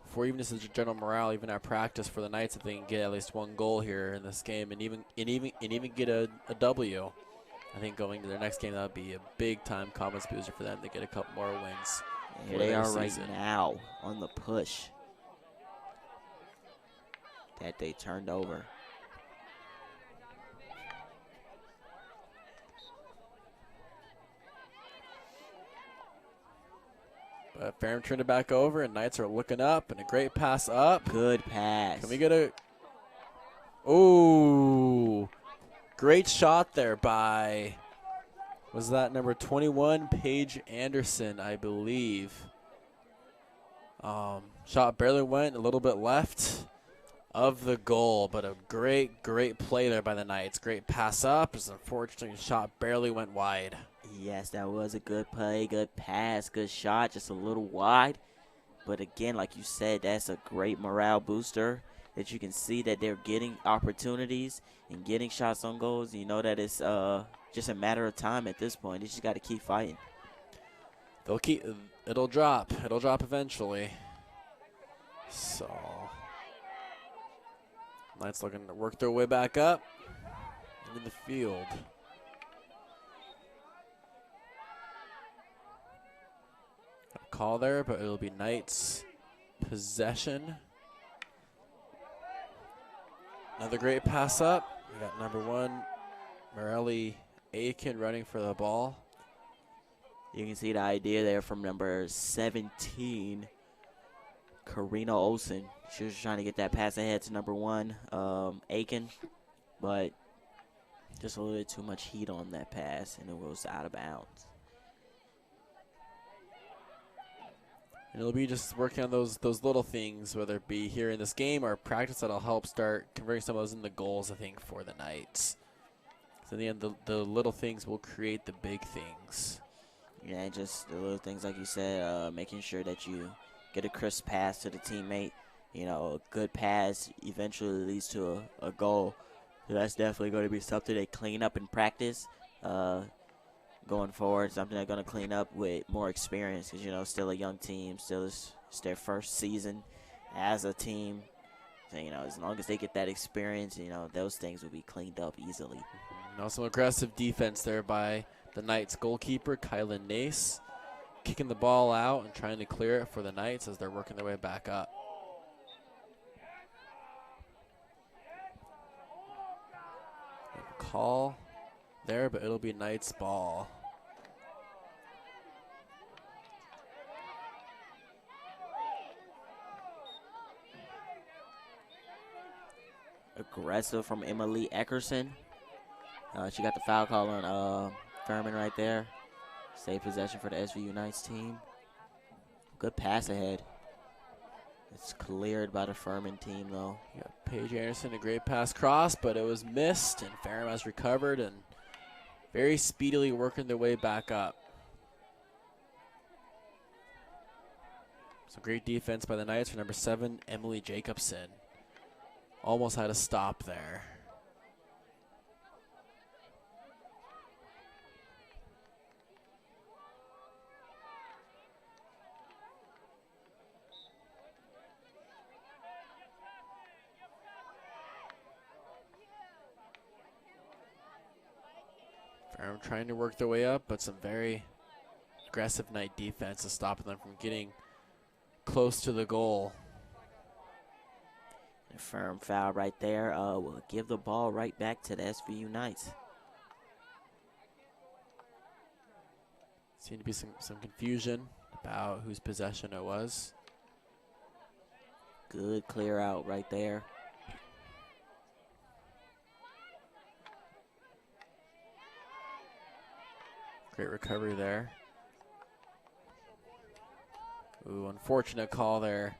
for even just the general morale, even our practice for the Knights, if they can get at least one goal here in this game and even get a W. I think going to their next game, that would be a big-time confidence booster for them to get a couple more wins. Here they are right now on the push that they turned over. But Ferrum turned it back over, and Knights are looking up, and a great pass up. Good pass. Can we get a... Ooh. Great shot there by... Was that number 21, Paige Anderson, I believe. Shot barely went, a little bit left of the goal, but a great play there by the Knights. Great pass up. Just unfortunately, shot barely went wide. Yes, that was a good play, good pass, good shot, just a little wide. But again, like you said, that's a great morale booster that you can see that they're getting opportunities and getting shots on goals. You know that it's just a matter of time at this point. You just got to keep fighting. It'll drop eventually. So Knights looking to work their way back up into the field. A call there, but it'll be Knights possession. Another great pass up. We got number 1, Morelli Aiken running for the ball. You can see the idea there from number 17, Karina Olsen. She was trying to get that pass ahead to number 1, Aiken, but just a little bit too much heat on that pass, and it was out of bounds. And it'll be just working on those little things, whether it be here in this game or practice, that'll help start converting some of those into goals, I think, for the Knights. So in the end, the little things will create the big things. Yeah, just the little things like you said, making sure that you get a crisp pass to the teammate. You know, a good pass eventually leads to a goal. So that's definitely going to be something they clean up in practice going forward, something they're going to clean up with more experience because, you know, still a young team, still it's their first season as a team. So, you know, as long as they get that experience, you know, those things will be cleaned up easily. Now some aggressive defense there by the Knights goalkeeper, Kylan Nace, kicking the ball out and trying to clear it for the Knights as they're working their way back up. Call there, but it'll be Knights ball. Aggressive from Emily Eckerson. She got the foul call on Furman right there. Safe possession for the SVU Knights team. Good pass ahead. It's cleared by the Furman team, though. Yeah, Paige Anderson, a great pass cross, but it was missed, and Ferrum has recovered and very speedily working their way back up. So great defense by the Knights for number 7, Emily Jacobson. Almost had a stop there. Ferrum trying to work their way up, but some very aggressive Knight defense is stopping them from getting close to the goal. A firm foul right there will give the ball right back to the SVU Knights. Seemed to be some confusion about whose possession it was. Good clear out right there. Great recovery there. Ooh, unfortunate call there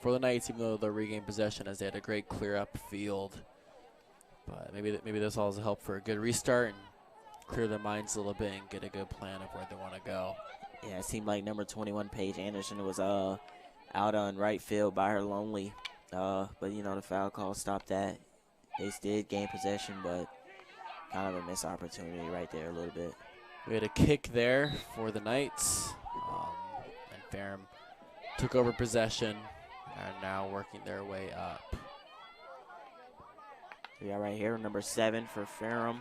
for the Knights, even though they regained possession as they had a great clear up field. But maybe this all is a help for a good restart and clear their minds a little bit and get a good plan of where they want to go. Yeah, it seemed like number 21, Paige Anderson, was out on right field by her lonely. But, you know, the foul call stopped that. They did gain possession, but kind of a missed opportunity right there a little bit. We had a kick there for the Knights. And Ferrum took over possession and are now working their way up. We got right here number 7 for Ferrum.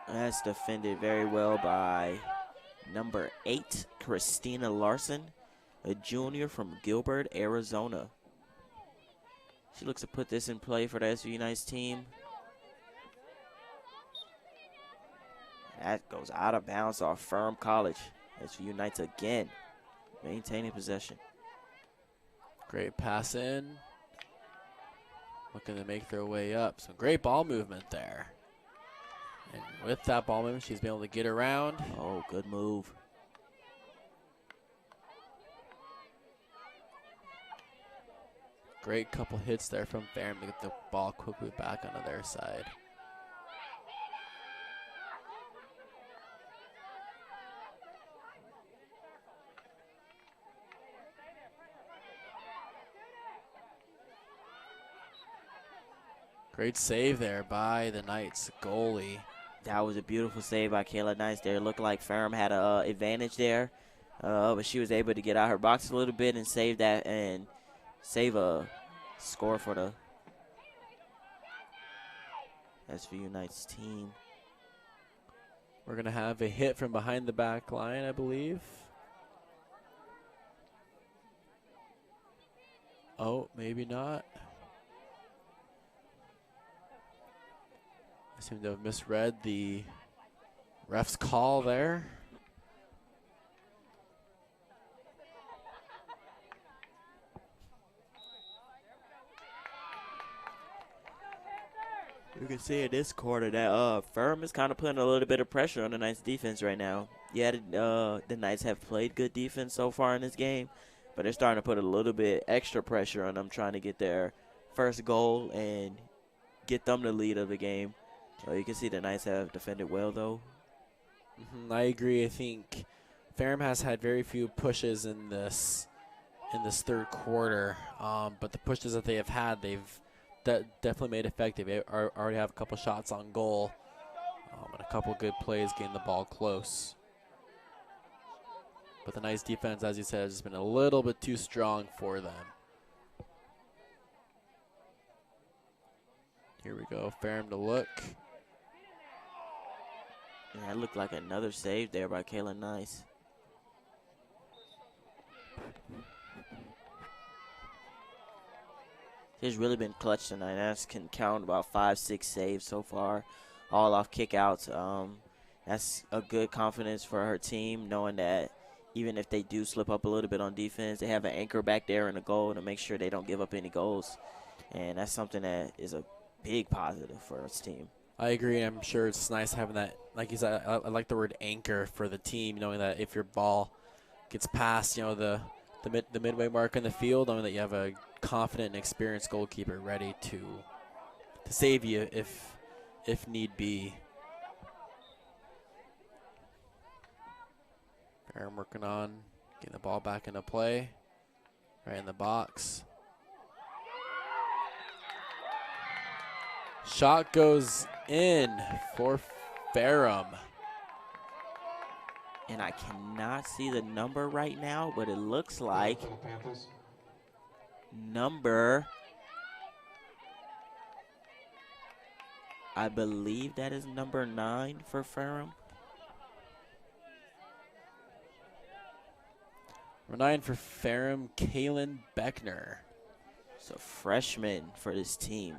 That's defended very well by number 8, Christina Larson, a junior from Gilbert, Arizona. She looks to put this in play for the SVU Knights team. That goes out of bounds off Ferrum College. SVU Knights again maintaining possession. Great pass in. Looking to make their way up. Some great ball movement there. And with that ball movement, she's been able to get around. Oh, good move. Great couple hits there from Ferrum to get the ball quickly back onto their side. Great save there by the Knights goalie. That was a beautiful save by Kayla Knights there. It looked like Ferrum had an advantage there, but she was able to get out her box a little bit and save that and save a score for the SVU Knights team. We're going to have a hit from behind the back line, I believe. Oh, maybe not. I seem to have misread the ref's call there. You can see in this quarter that Ferrum is kind of putting a little bit of pressure on the Knights defense right now. Yeah, the Knights have played good defense so far in this game, but they're starting to put a little bit extra pressure on them, trying to get their first goal and get them the lead of the game. You can see the Knights have defended well, though. I agree. I think Ferrum has had very few pushes in this third quarter, but the pushes that they have had, they've definitely made effective. They already have a couple shots on goal and a couple good plays getting the ball close. But the Knights defense, as you said, has just been a little bit too strong for them. Here we go, Ferrum to look. Yeah, that looked like another save there by Kayla Nice. She's really been clutch tonight. That's can count about 5-6 saves so far, all off kickouts. That's a good confidence for her team, knowing that even if they do slip up a little bit on defense, they have an anchor back there in the goal to make sure they don't give up any goals. And that's something that is a big positive for this team. I agree. I'm sure it's nice having that, like you said, I like the word anchor for the team, knowing that if your ball gets past, the midway mark in the field, knowing that you have a confident and experienced goalkeeper ready to save you if need be. Ferrum working on getting the ball back into play, right in the box. Shot goes in for Ferrum. And I cannot see the number right now, but it looks like number I believe that is number 9 for Ferrum. Number 9 for Ferrum, Kaylin Beckner. So freshman for this team.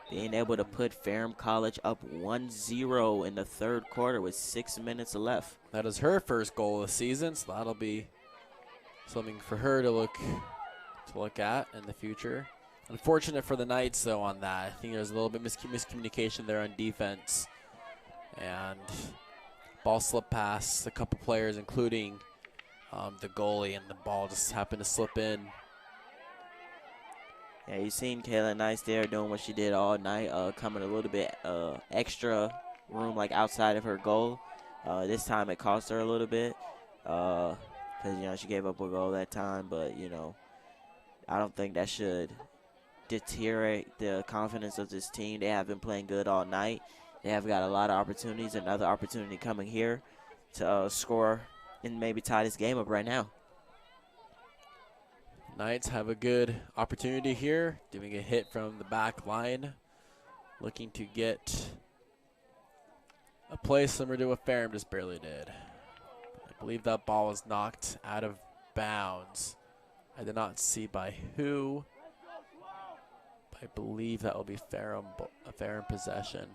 Being able to put Ferrum College up 1-0 in the third quarter with 6 minutes left. That is her first goal of the season, so that'll be something for her to look at in the future. Unfortunate for the Knights, though, on that. I think there's a little bit miscommunication there on defense. And ball slip past a couple players, including the goalie, and the ball just happened to slip in. Yeah, you've seen Kayla Nice there doing what she did all night, coming a little bit extra room like outside of her goal. This time it cost her a little bit because, she gave up a goal that time. But, I don't think that should deteriorate the confidence of this team. They have been playing good all night. They have got a lot of opportunities, another opportunity coming here to score and maybe tie this game up right now. Knights have a good opportunity here, doing a hit from the back line, looking to get a play similar to what Ferrum just barely did. I believe that ball was knocked out of bounds. I did not see by who. I believe that will be Ferrum possession.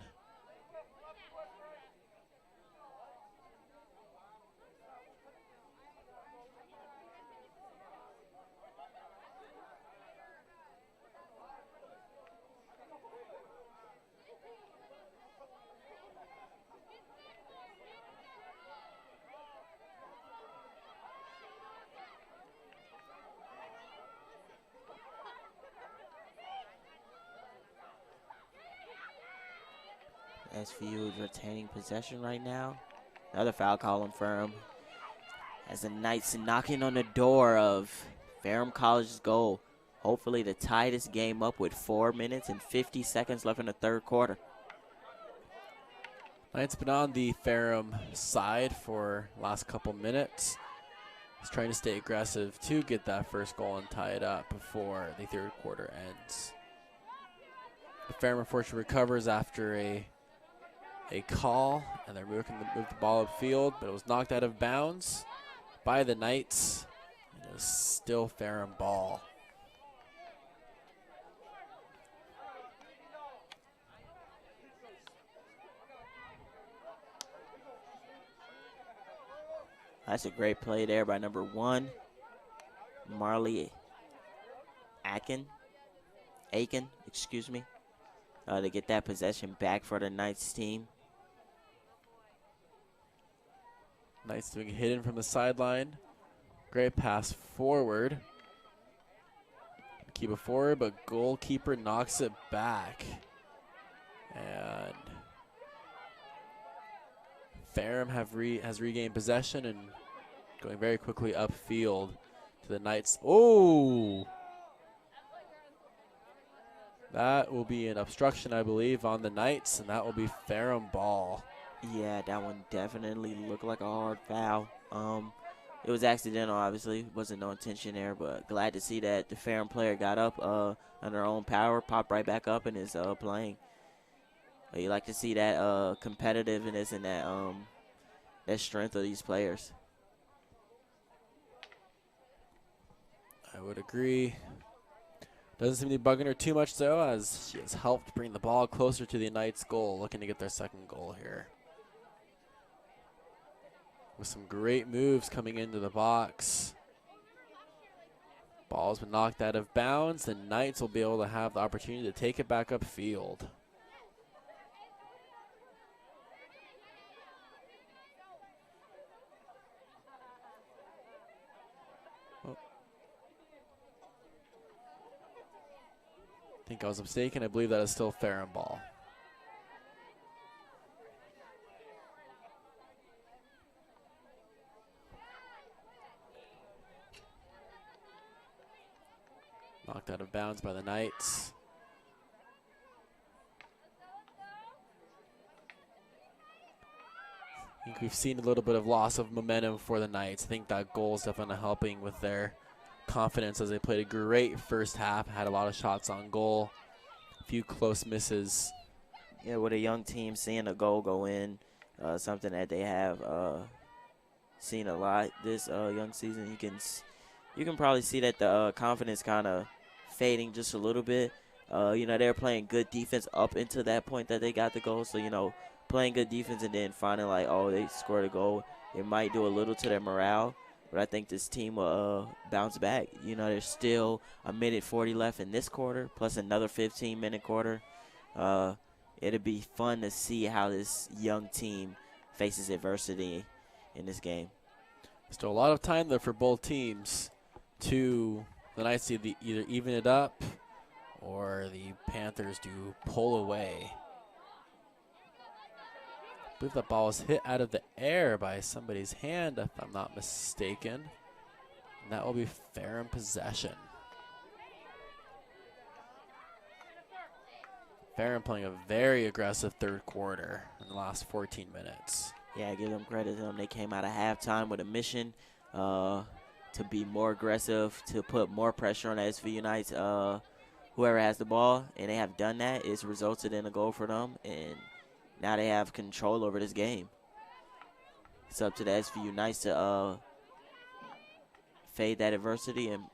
SVU is retaining possession right now. Another foul call on Ferrum. As the Knights knocking on the door of Ferrum College's goal. Hopefully to tie this game up with 4 minutes and 50 seconds left in the third quarter. Knights been on the Ferrum side for last couple minutes. He's trying to stay aggressive to get that first goal and tie it up before the third quarter ends. The Ferrum unfortunately recovers after a call, and they're looking to move the ball upfield, but it was knocked out of bounds by the Knights. And it was still Ferrum ball. That's a great play there by number 1, Marley Aiken, excuse me, to get that possession back for the Knights team. Knights doing hidden from the sideline. Great pass forward. Keep it forward, but goalkeeper knocks it back. And Ferrum has regained possession and going very quickly upfield to the Knights. Oh! That will be an obstruction, I believe, on the Knights, and that will be Ferrum ball. Yeah, that one definitely looked like a hard foul. It was accidental, obviously. Wasn't no intention there, but glad to see that the Ferrum player got up under her own power, popped right back up, and is playing. You like to see that competitiveness and that strength of these players. I would agree. Doesn't seem to be bugging her too much, though, as she has helped bring the ball closer to the Knights' goal, looking to get their second goal here. With some great moves coming into the box. Ball's been knocked out of bounds. The Knights will be able to have the opportunity to take it back upfield. I think I was mistaken. I believe that is still Ferrum ball. Knocked out of bounds by the Knights. I think we've seen a little bit of loss of momentum for the Knights. I think that goal is definitely helping with their confidence as they played a great first half, had a lot of shots on goal, a few close misses Yeah, with a young team, seeing a goal go in, something that they have seen a lot this young season. You can probably see that the confidence kind of fading just a little bit. They're playing good defense up into that point that they got the goal. So, playing good defense and then finding like, oh, they scored a goal, it might do a little to their morale. But I think this team will bounce back. There's still a minute 40 left in this quarter, plus another 15-minute quarter. It'll be fun to see how this young team faces adversity in this game. Still a lot of time there for both teams. The Knights either even it up or the Panthers do pull away. I believe that ball was hit out of the air by somebody's hand, if I'm not mistaken. And that will be Ferrum possession. Ferrum playing a very aggressive third quarter in the last 14 minutes. Yeah, give them credit to them. They came out of halftime with a mission to be more aggressive, to put more pressure on the SVU Knights, whoever has the ball, and they have done that. It's resulted in a goal for them, and now they have control over this game. It's up to the SVU Knights to fade that adversity and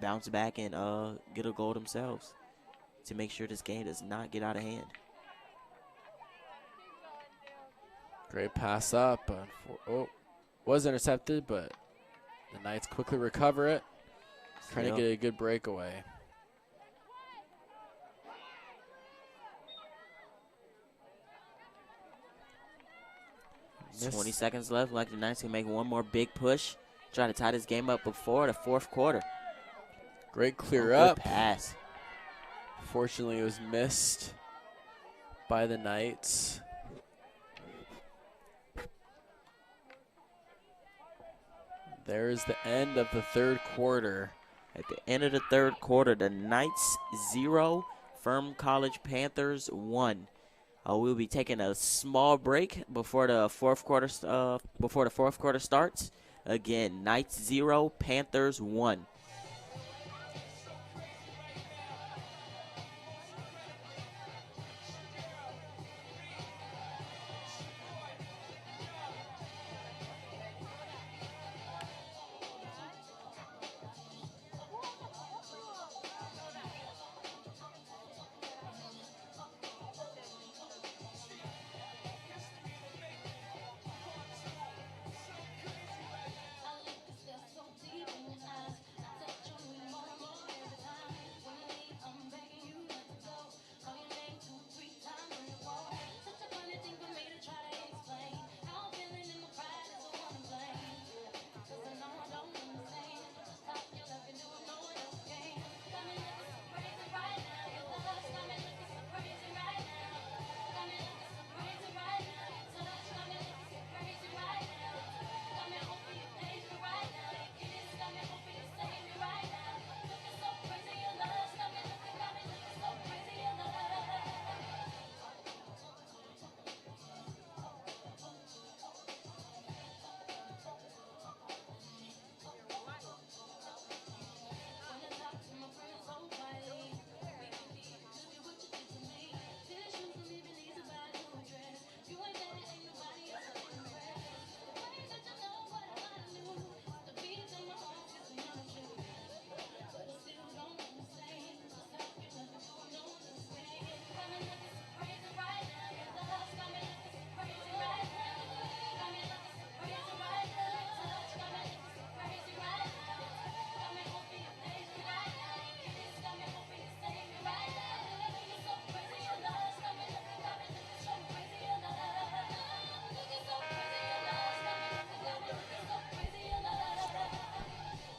bounce back and get a goal themselves to make sure this game does not get out of hand. Great pass up. Was intercepted, but the Knights quickly recover it. Trying to get a good breakaway. There's 20 seconds left. Like the Knights can make one more big push. Try to tie this game up before the fourth quarter. Great clear Good up. pass. Fortunately, it was missed by the Knights. There's the end of the third quarter. At the end of the third quarter, the Knights 0, Ferrum College Panthers 1. We'll be taking a small break before the fourth quarter starts. Again, Knights 0, Panthers 1.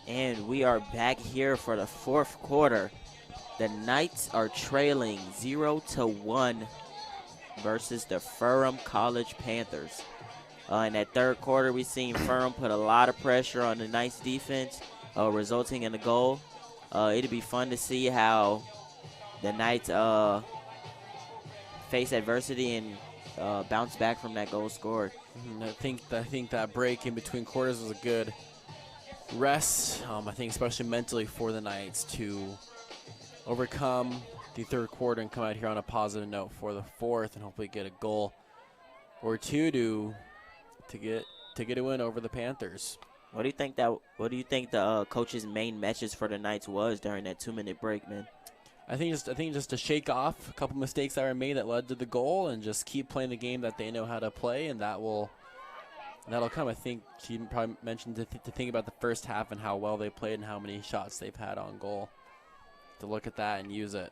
And we are back here for the fourth quarter. The Knights are trailing 0-1 versus the Ferrum College Panthers. In that third quarter, we've seen Ferrum put a lot of pressure on the Knights defense, resulting in a goal. It'll be fun to see how the Knights face adversity and bounce back from that goal scored. I think that break in between quarters was a good rest. I think especially mentally for the Knights to overcome the third quarter and come out here on a positive note for the fourth, and hopefully get a goal or two to get a win over the Panthers. What do you think the coach's main message for the Knights was during that 2-minute break, man? I think just to shake off a couple mistakes that were made that led to the goal, and just keep playing the game that they know how to play, and that'll come. I think she probably mentioned to think about the first half and how well they played and how many shots they've had on goal. To look at that and use it.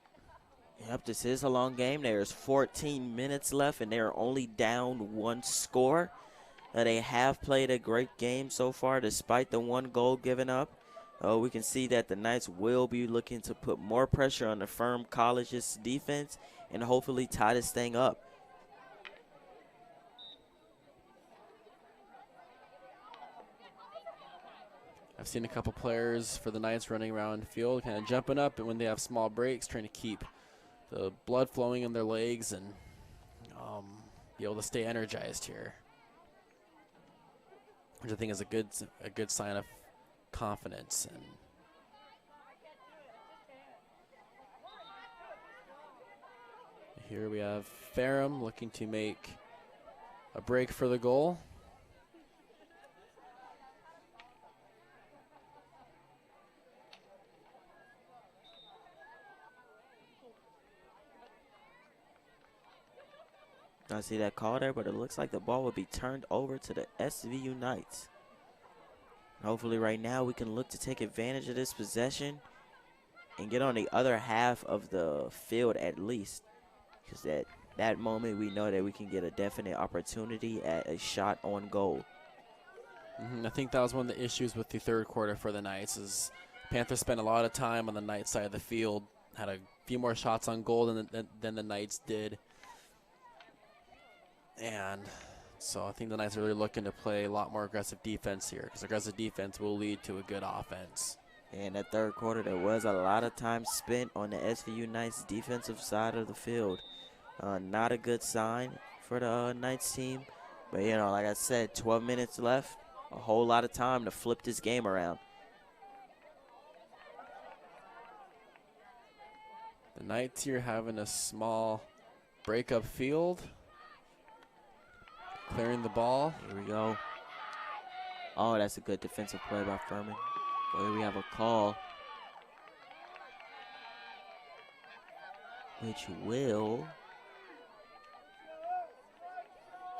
Yep, this is a long game. There's 14 minutes left, and they're only down 1 score. They have played a great game so far, despite the 1 goal given up. We can see that the Knights will be looking to put more pressure on the Ferrum College's defense and hopefully tie this thing up. I've seen a couple players for the Knights running around the field, kind of jumping up, and when they have small breaks, trying to keep the blood flowing in their legs and be able to stay energized here, which I think is a good sign of confidence. And here we have Ferrum looking to make a break for the goal. I see that call there, but it looks like the ball will be turned over to the SVU Knights. Hopefully right now we can look to take advantage of this possession and get on the other half of the field at least. Because at that moment we know that we can get a definite opportunity at a shot on goal. I think that was one of the issues with the third quarter for the Knights, is Panthers spent a lot of time on the Knights side of the field, had a few more shots on goal than the Knights did. And so I think the Knights are really looking to play a lot more aggressive defense here, because aggressive defense will lead to a good offense. And that third quarter, there was a lot of time spent on the SVU Knights defensive side of the field. Not a good sign for the Knights team. But, you know, like I said, 12 minutes left, a whole lot of time to flip this game around. The Knights here having a small break-up field. Clearing the ball. Here we go. Oh, that's a good defensive play by Furman. Boy, we have a call, which will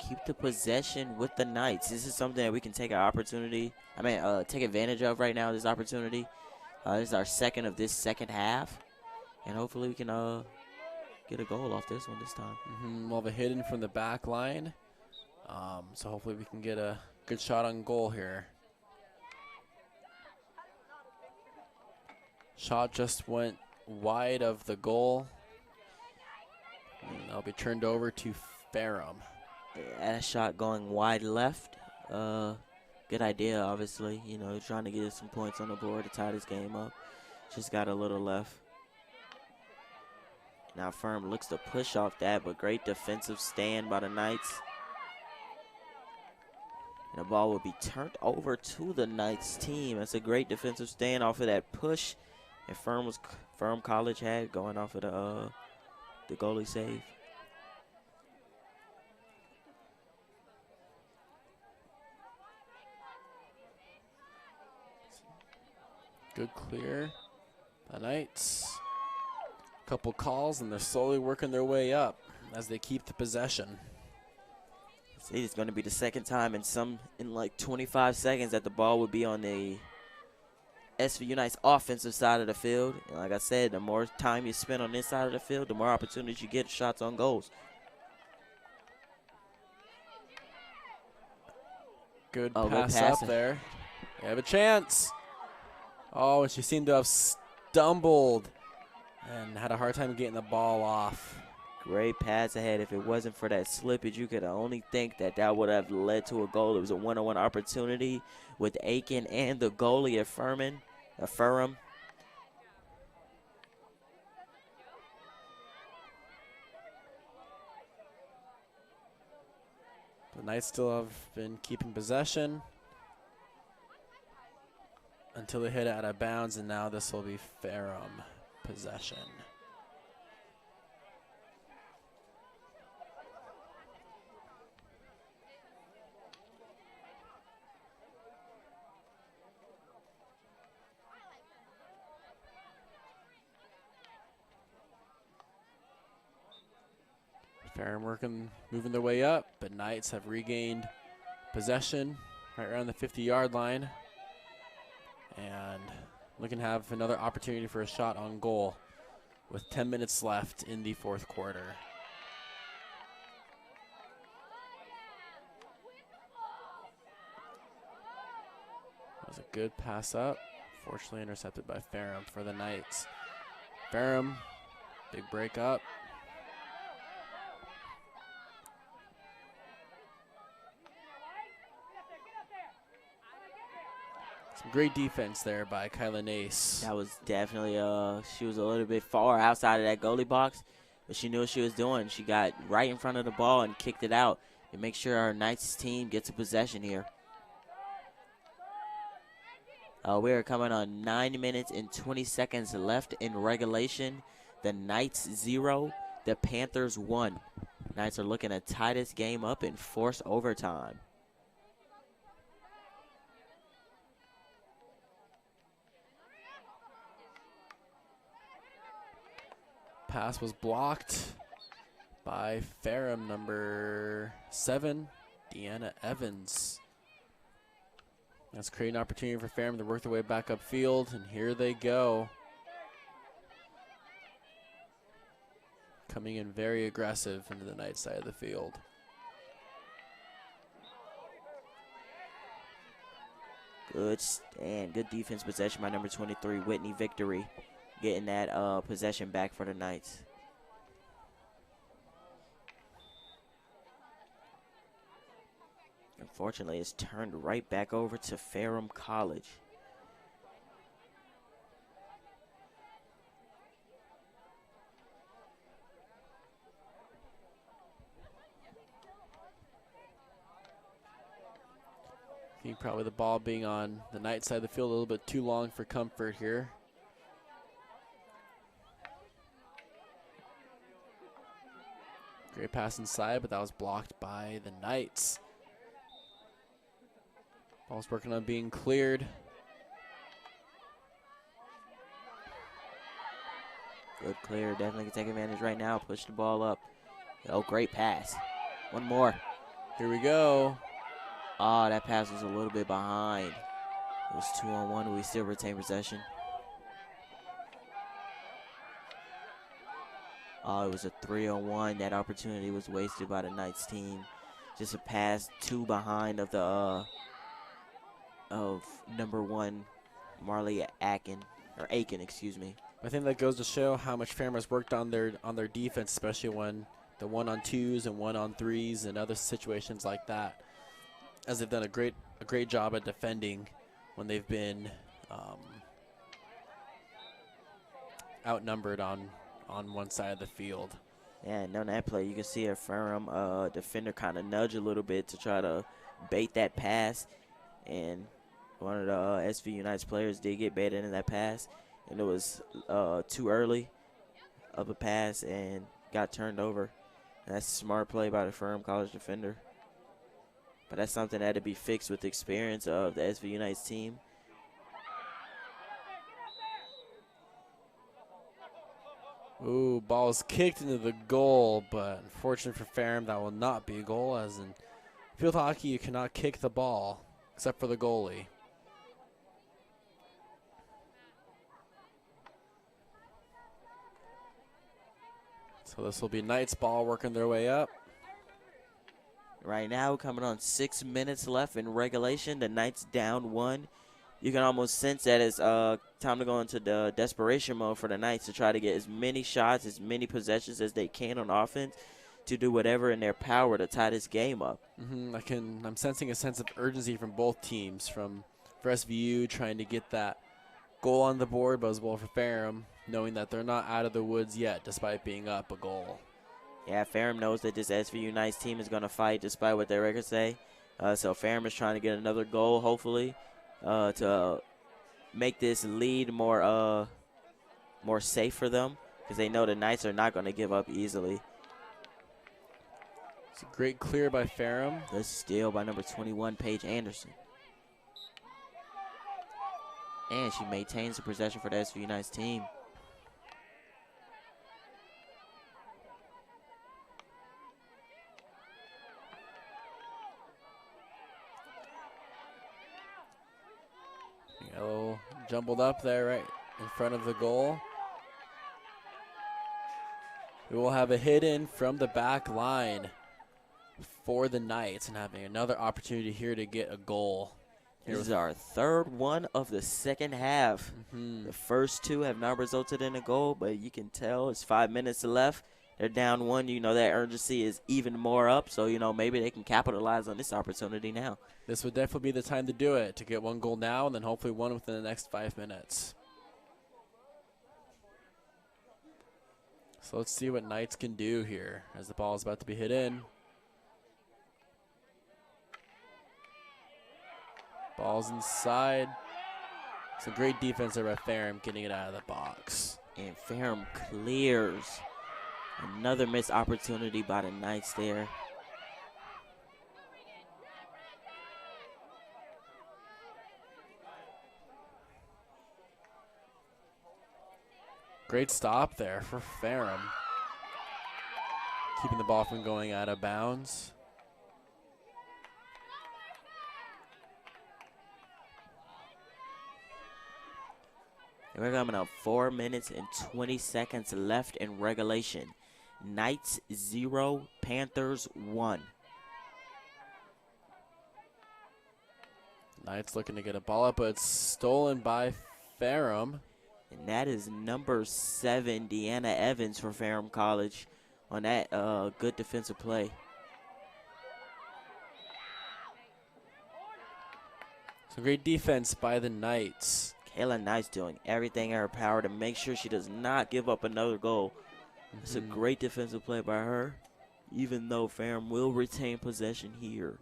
keep the possession with the Knights. This is something that we can take take advantage of right now, this opportunity. This is our second of this second half, and hopefully we can get a goal off this one this time. We'll have a hidden from the back line. So hopefully we can get a good shot on goal here. Shot just went wide of the goal. And that'll be turned over to Ferrum. Yeah, shot going wide left. Good idea, obviously. You know, trying to get some points on the board to tie this game up. Just got a little left. Now Ferrum looks to push off that, but great defensive stand by the Knights. The ball will be turned over to the Knights team. That's a great defensive stand off of that push that Ferrum College had going off of the goalie save. Good clear. The Knights. Couple calls, and they're slowly working their way up as they keep the possession. See, it's going to be the second time in like 25 seconds that the ball would be on the SVU Knights offensive side of the field. And like I said, the more time you spend on this side of the field, the more opportunities you get shots on goals. Good pass up there. They have a chance. Oh, and she seemed to have stumbled and had a hard time getting the ball off. Great pass ahead. If it wasn't for that slippage, you could only think that would have led to a goal. It was a one-on-one opportunity with Aiken and the goalie at Ferrum. The Knights still have been keeping possession until they hit it out of bounds, and now this will be Ferrum possession. Ferrum moving their way up, but Knights have regained possession right around the 50-yard line. And looking to have another opportunity for a shot on goal with 10 minutes left in the fourth quarter. That was a good pass up. Fortunately intercepted by Ferrum for the Knights. Ferrum, big break up. Some great defense there by Kyla Nace. That was definitely, she was a little bit far outside of that goalie box, but she knew what she was doing. She got right in front of the ball and kicked it out to make sure our Knights team gets a possession here. We are coming on 9 minutes and 20 seconds left in regulation. The Knights 0, the Panthers 1. Knights are looking to tie this game up and force overtime. Pass was blocked by Ferrum, number 7, Deanna Evans. That's creating an opportunity for Ferrum to work their way back upfield, and here they go. Coming in very aggressive into the Knights side of the field. Good stand, good defense possession by number 23, Whitney Victory, getting that possession back for the Knights. Unfortunately, it's turned right back over to Ferrum College. I think probably the ball being on the Knights side of the field a little bit too long for comfort here. Great pass inside, but that was blocked by the Knights. Ball's working on being cleared. Good clear, definitely can take advantage right now. Push the ball up. Oh, great pass. One more. Here we go. Oh, that pass was a little bit behind. It was 2-on-1. We still retain possession. Oh, it was a 3-on-1. That opportunity was wasted by the Knights team. Just a pass, 2 behind of the of number 1, Marley Aiken, excuse me. I think that goes to show how much Ferrum has worked on their defense, especially when the 1-on-2s and 1-on-3s and other situations like that, as they've done a great job at defending when they've been outnumbered on one side of the field. Yeah, and on that play, you can see a Ferrum defender kind of nudge a little bit to try to bait that pass, and one of the SV United's players did get baited in that pass, and it was too early of a pass and got turned over. And that's a smart play by the Ferrum College defender. But that's something that had to be fixed with the experience of the SV United's team. Ooh, ball is kicked into the goal, but unfortunately for Ferrum, that will not be a goal, as in field hockey, you cannot kick the ball, except for the goalie. So this will be Knights ball working their way up. Right now, coming on 6 minutes left in regulation. The Knights down 1. You can almost sense that it's time to go into the desperation mode for the Knights to try to get as many shots, as many possessions as they can on offense to do whatever in their power to tie this game up. I'm sensing a sense of urgency from both teams, for SVU trying to get that goal on the board, but as well for Ferrum, knowing that they're not out of the woods yet despite being up a goal. Yeah, Ferrum knows that this SV United team is going to fight despite what their records say. So Ferrum is trying to get another goal, hopefully, to make this lead more safe for them, because they know the Knights are not going to give up easily. It's a great clear by Ferrum. Good steal by number 21, Paige Anderson. And she maintains the possession for the SV United team. A little jumbled up there right in front of the goal. We will have a hit in from the back line for the Knights and having another opportunity here to get a goal. This is our third one of the second half. The first two have not resulted in a goal, but you can tell it's 5 minutes left. They're down one. You know, that urgency is even more up. So, you know, maybe they can capitalize on this opportunity now. This would definitely be the time to do it, to get one goal now and then hopefully one within the next 5 minutes. So let's see what Knights can do here as the ball is about to be hit in. Ball's inside. Some great defense there by Ferrum getting it out of the box. And Ferrum clears. Another missed opportunity by the Knights there. Great stop there for Ferrum. Keeping the ball from going out of bounds. And we're coming up 4 minutes and 20 seconds left in regulation. Knights 0, Panthers 1. Knights looking to get a ball up, but it's stolen by Ferrum. And that is number 7, Deanna Evans for Ferrum College on that good defensive play. Some great defense by the Knights. Kayla Knight's doing everything in her power to make sure she does not give up another goal. It's a great defensive play by her, even though Ferrum will retain possession here.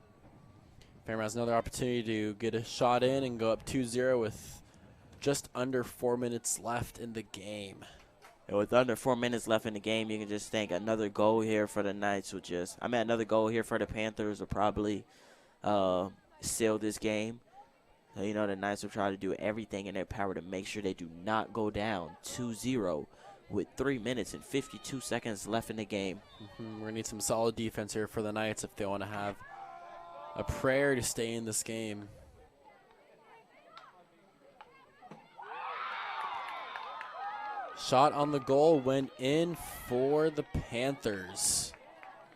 Ferrum has another opportunity to get a shot in and go up 2-0 with just under 4 minutes left in the game. And with under 4 minutes left in the game, you can just think another goal here for the Knights would just, another goal here for the Panthers will probably seal this game. So, you know, the Knights will try to do everything in their power to make sure they do not go down 2-0 with 3 minutes and 52 seconds left in the game. We're going to need some solid defense here for the Knights if they want to have a prayer to stay in this game. Shot on the goal went in for the Panthers.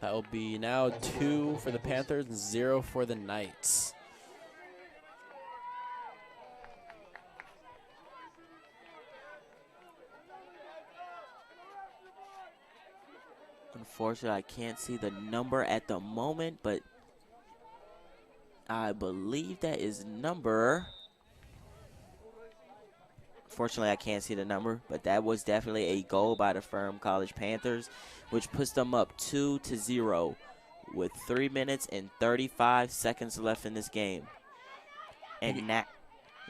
That will be now 2 for the Panthers and 0 for the Knights. Unfortunately, I can't see the number at the moment, but I believe that is number. Unfortunately, I can't see the number, but that was definitely a goal by the Ferrum College Panthers, which puts them up 2-0 with 3 minutes and 35 seconds left in this game. And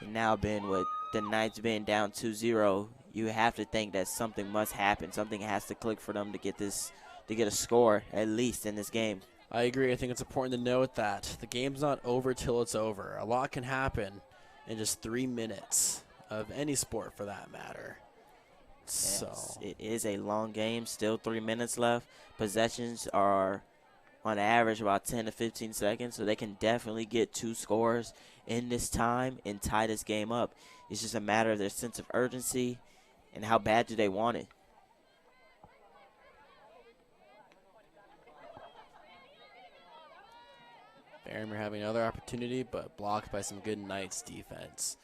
now, Ben, with the Knights being down 2-0, you have to think that something must happen. Something has to click for them to get this, to get a score at least in this game. I agree. I think it's important to note that the game's not over till it's over. A lot can happen in just 3 minutes of any sport for that matter. Yes, So it is a long game, still 3 minutes left. Possessions are on average about 10 to 15 seconds, so they can definitely get 2 scores in this time and tie this game up. It's just a matter of their sense of urgency and how bad do they want it. Ferrum are having another opportunity, but blocked by some good Knights defense.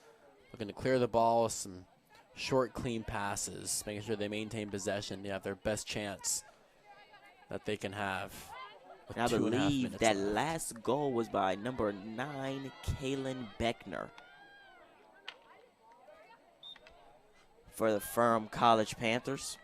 Looking to clear the ball with some short, clean passes, making sure they maintain possession. They have their best chance that they can have. And I believe that last goal was by number 9, Kaylin Beckner, for the Ferrum College Panthers.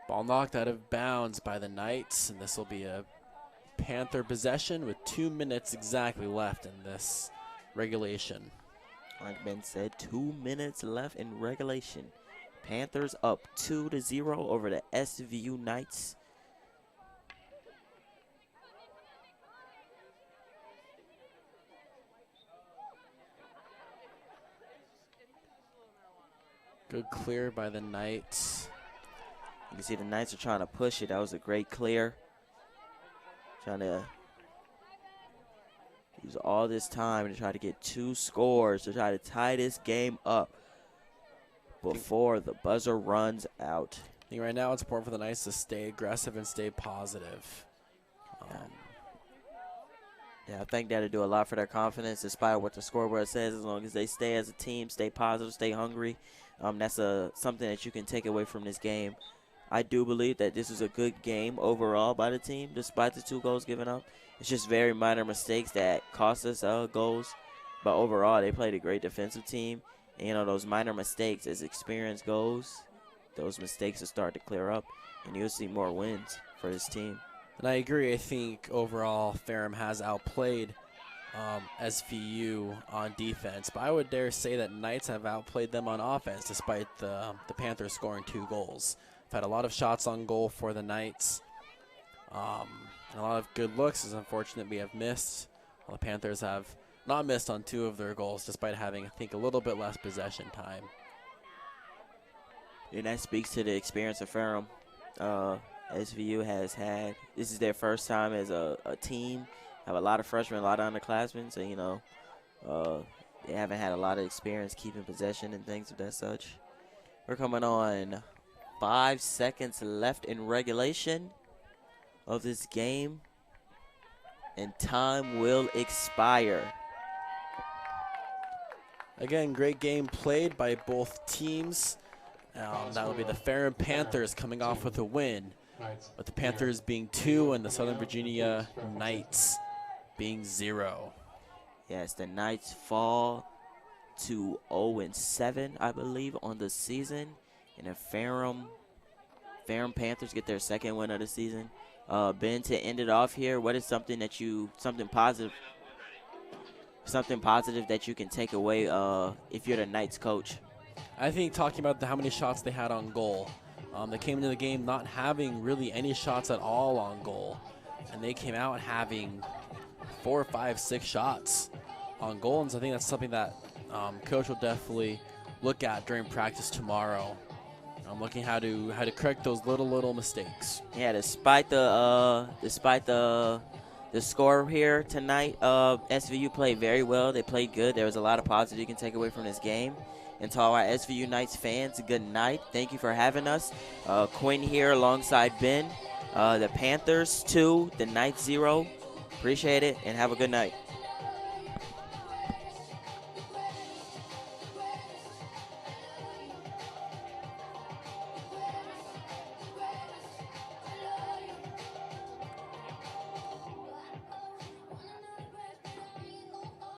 Ball knocked out of bounds by the Knights, and this will be a Panther possession with 2 minutes exactly left in this regulation. Like Ben said, 2 minutes left in regulation. Panthers up 2-0 over the SVU Knights. Good clear by the Knights. You can see the Knights are trying to push it. That was a great clear. Trying to use all this time to try to get 2 scores to try to tie this game up before the buzzer runs out. I think right now it's important for the Knights to stay aggressive and stay positive. Yeah, I think that'll do a lot for their confidence, despite what the scoreboard says. As long as they stay as a team, stay positive, stay hungry, that's something that you can take away from this game. I do believe that this is a good game overall by the team, despite the 2 goals given up. It's just very minor mistakes that cost us goals. But overall, they played a great defensive team. And, you know, those minor mistakes, as experience goes, those mistakes will start to clear up, and you'll see more wins for this team. And I agree. I think overall Ferrum has outplayed SVU on defense, but I would dare say that Knights have outplayed them on offense, despite the Panthers scoring 2 goals. I've had a lot of shots on goal for the Knights, and a lot of good looks. It's unfortunate we have missed. Well, the Panthers have not missed on 2 of their goals, despite having, I think, a little bit less possession time. And that speaks to the experience of Ferrum. SVU has had, this is their first time as a team. Have a lot of freshmen, a lot of underclassmen, so, you know, they haven't had a lot of experience keeping possession and things of that such. We're coming on 5 seconds left in regulation of this game, and time will expire. Again, great game played by both teams. That will be the Ferrum Panthers coming off with a win, with the Panthers being 2 and the Southern Virginia Knights being 0. Yes, the Knights fall to 0-7, I believe, on the season, and the Ferrum Panthers get their 2nd win of the season. Ben, to end it off here, what is something positive that you can take away if you're the Knights coach? I think talking about how many shots they had on goal. They came into the game not having really any shots at all on goal, and they came out having 4, 5, 6 shots on goal, and so I think that's something that coach will definitely look at during practice tomorrow. I'm looking how to correct those little mistakes. Yeah, despite the score here tonight, SVU played very well. They played good. There was a lot of positive you can take away from this game. And to all our SVU Knights fans, good night. Thank you for having us. Quinn here alongside Ben. The Panthers 2, the Knights 0. Appreciate it, and have a good night.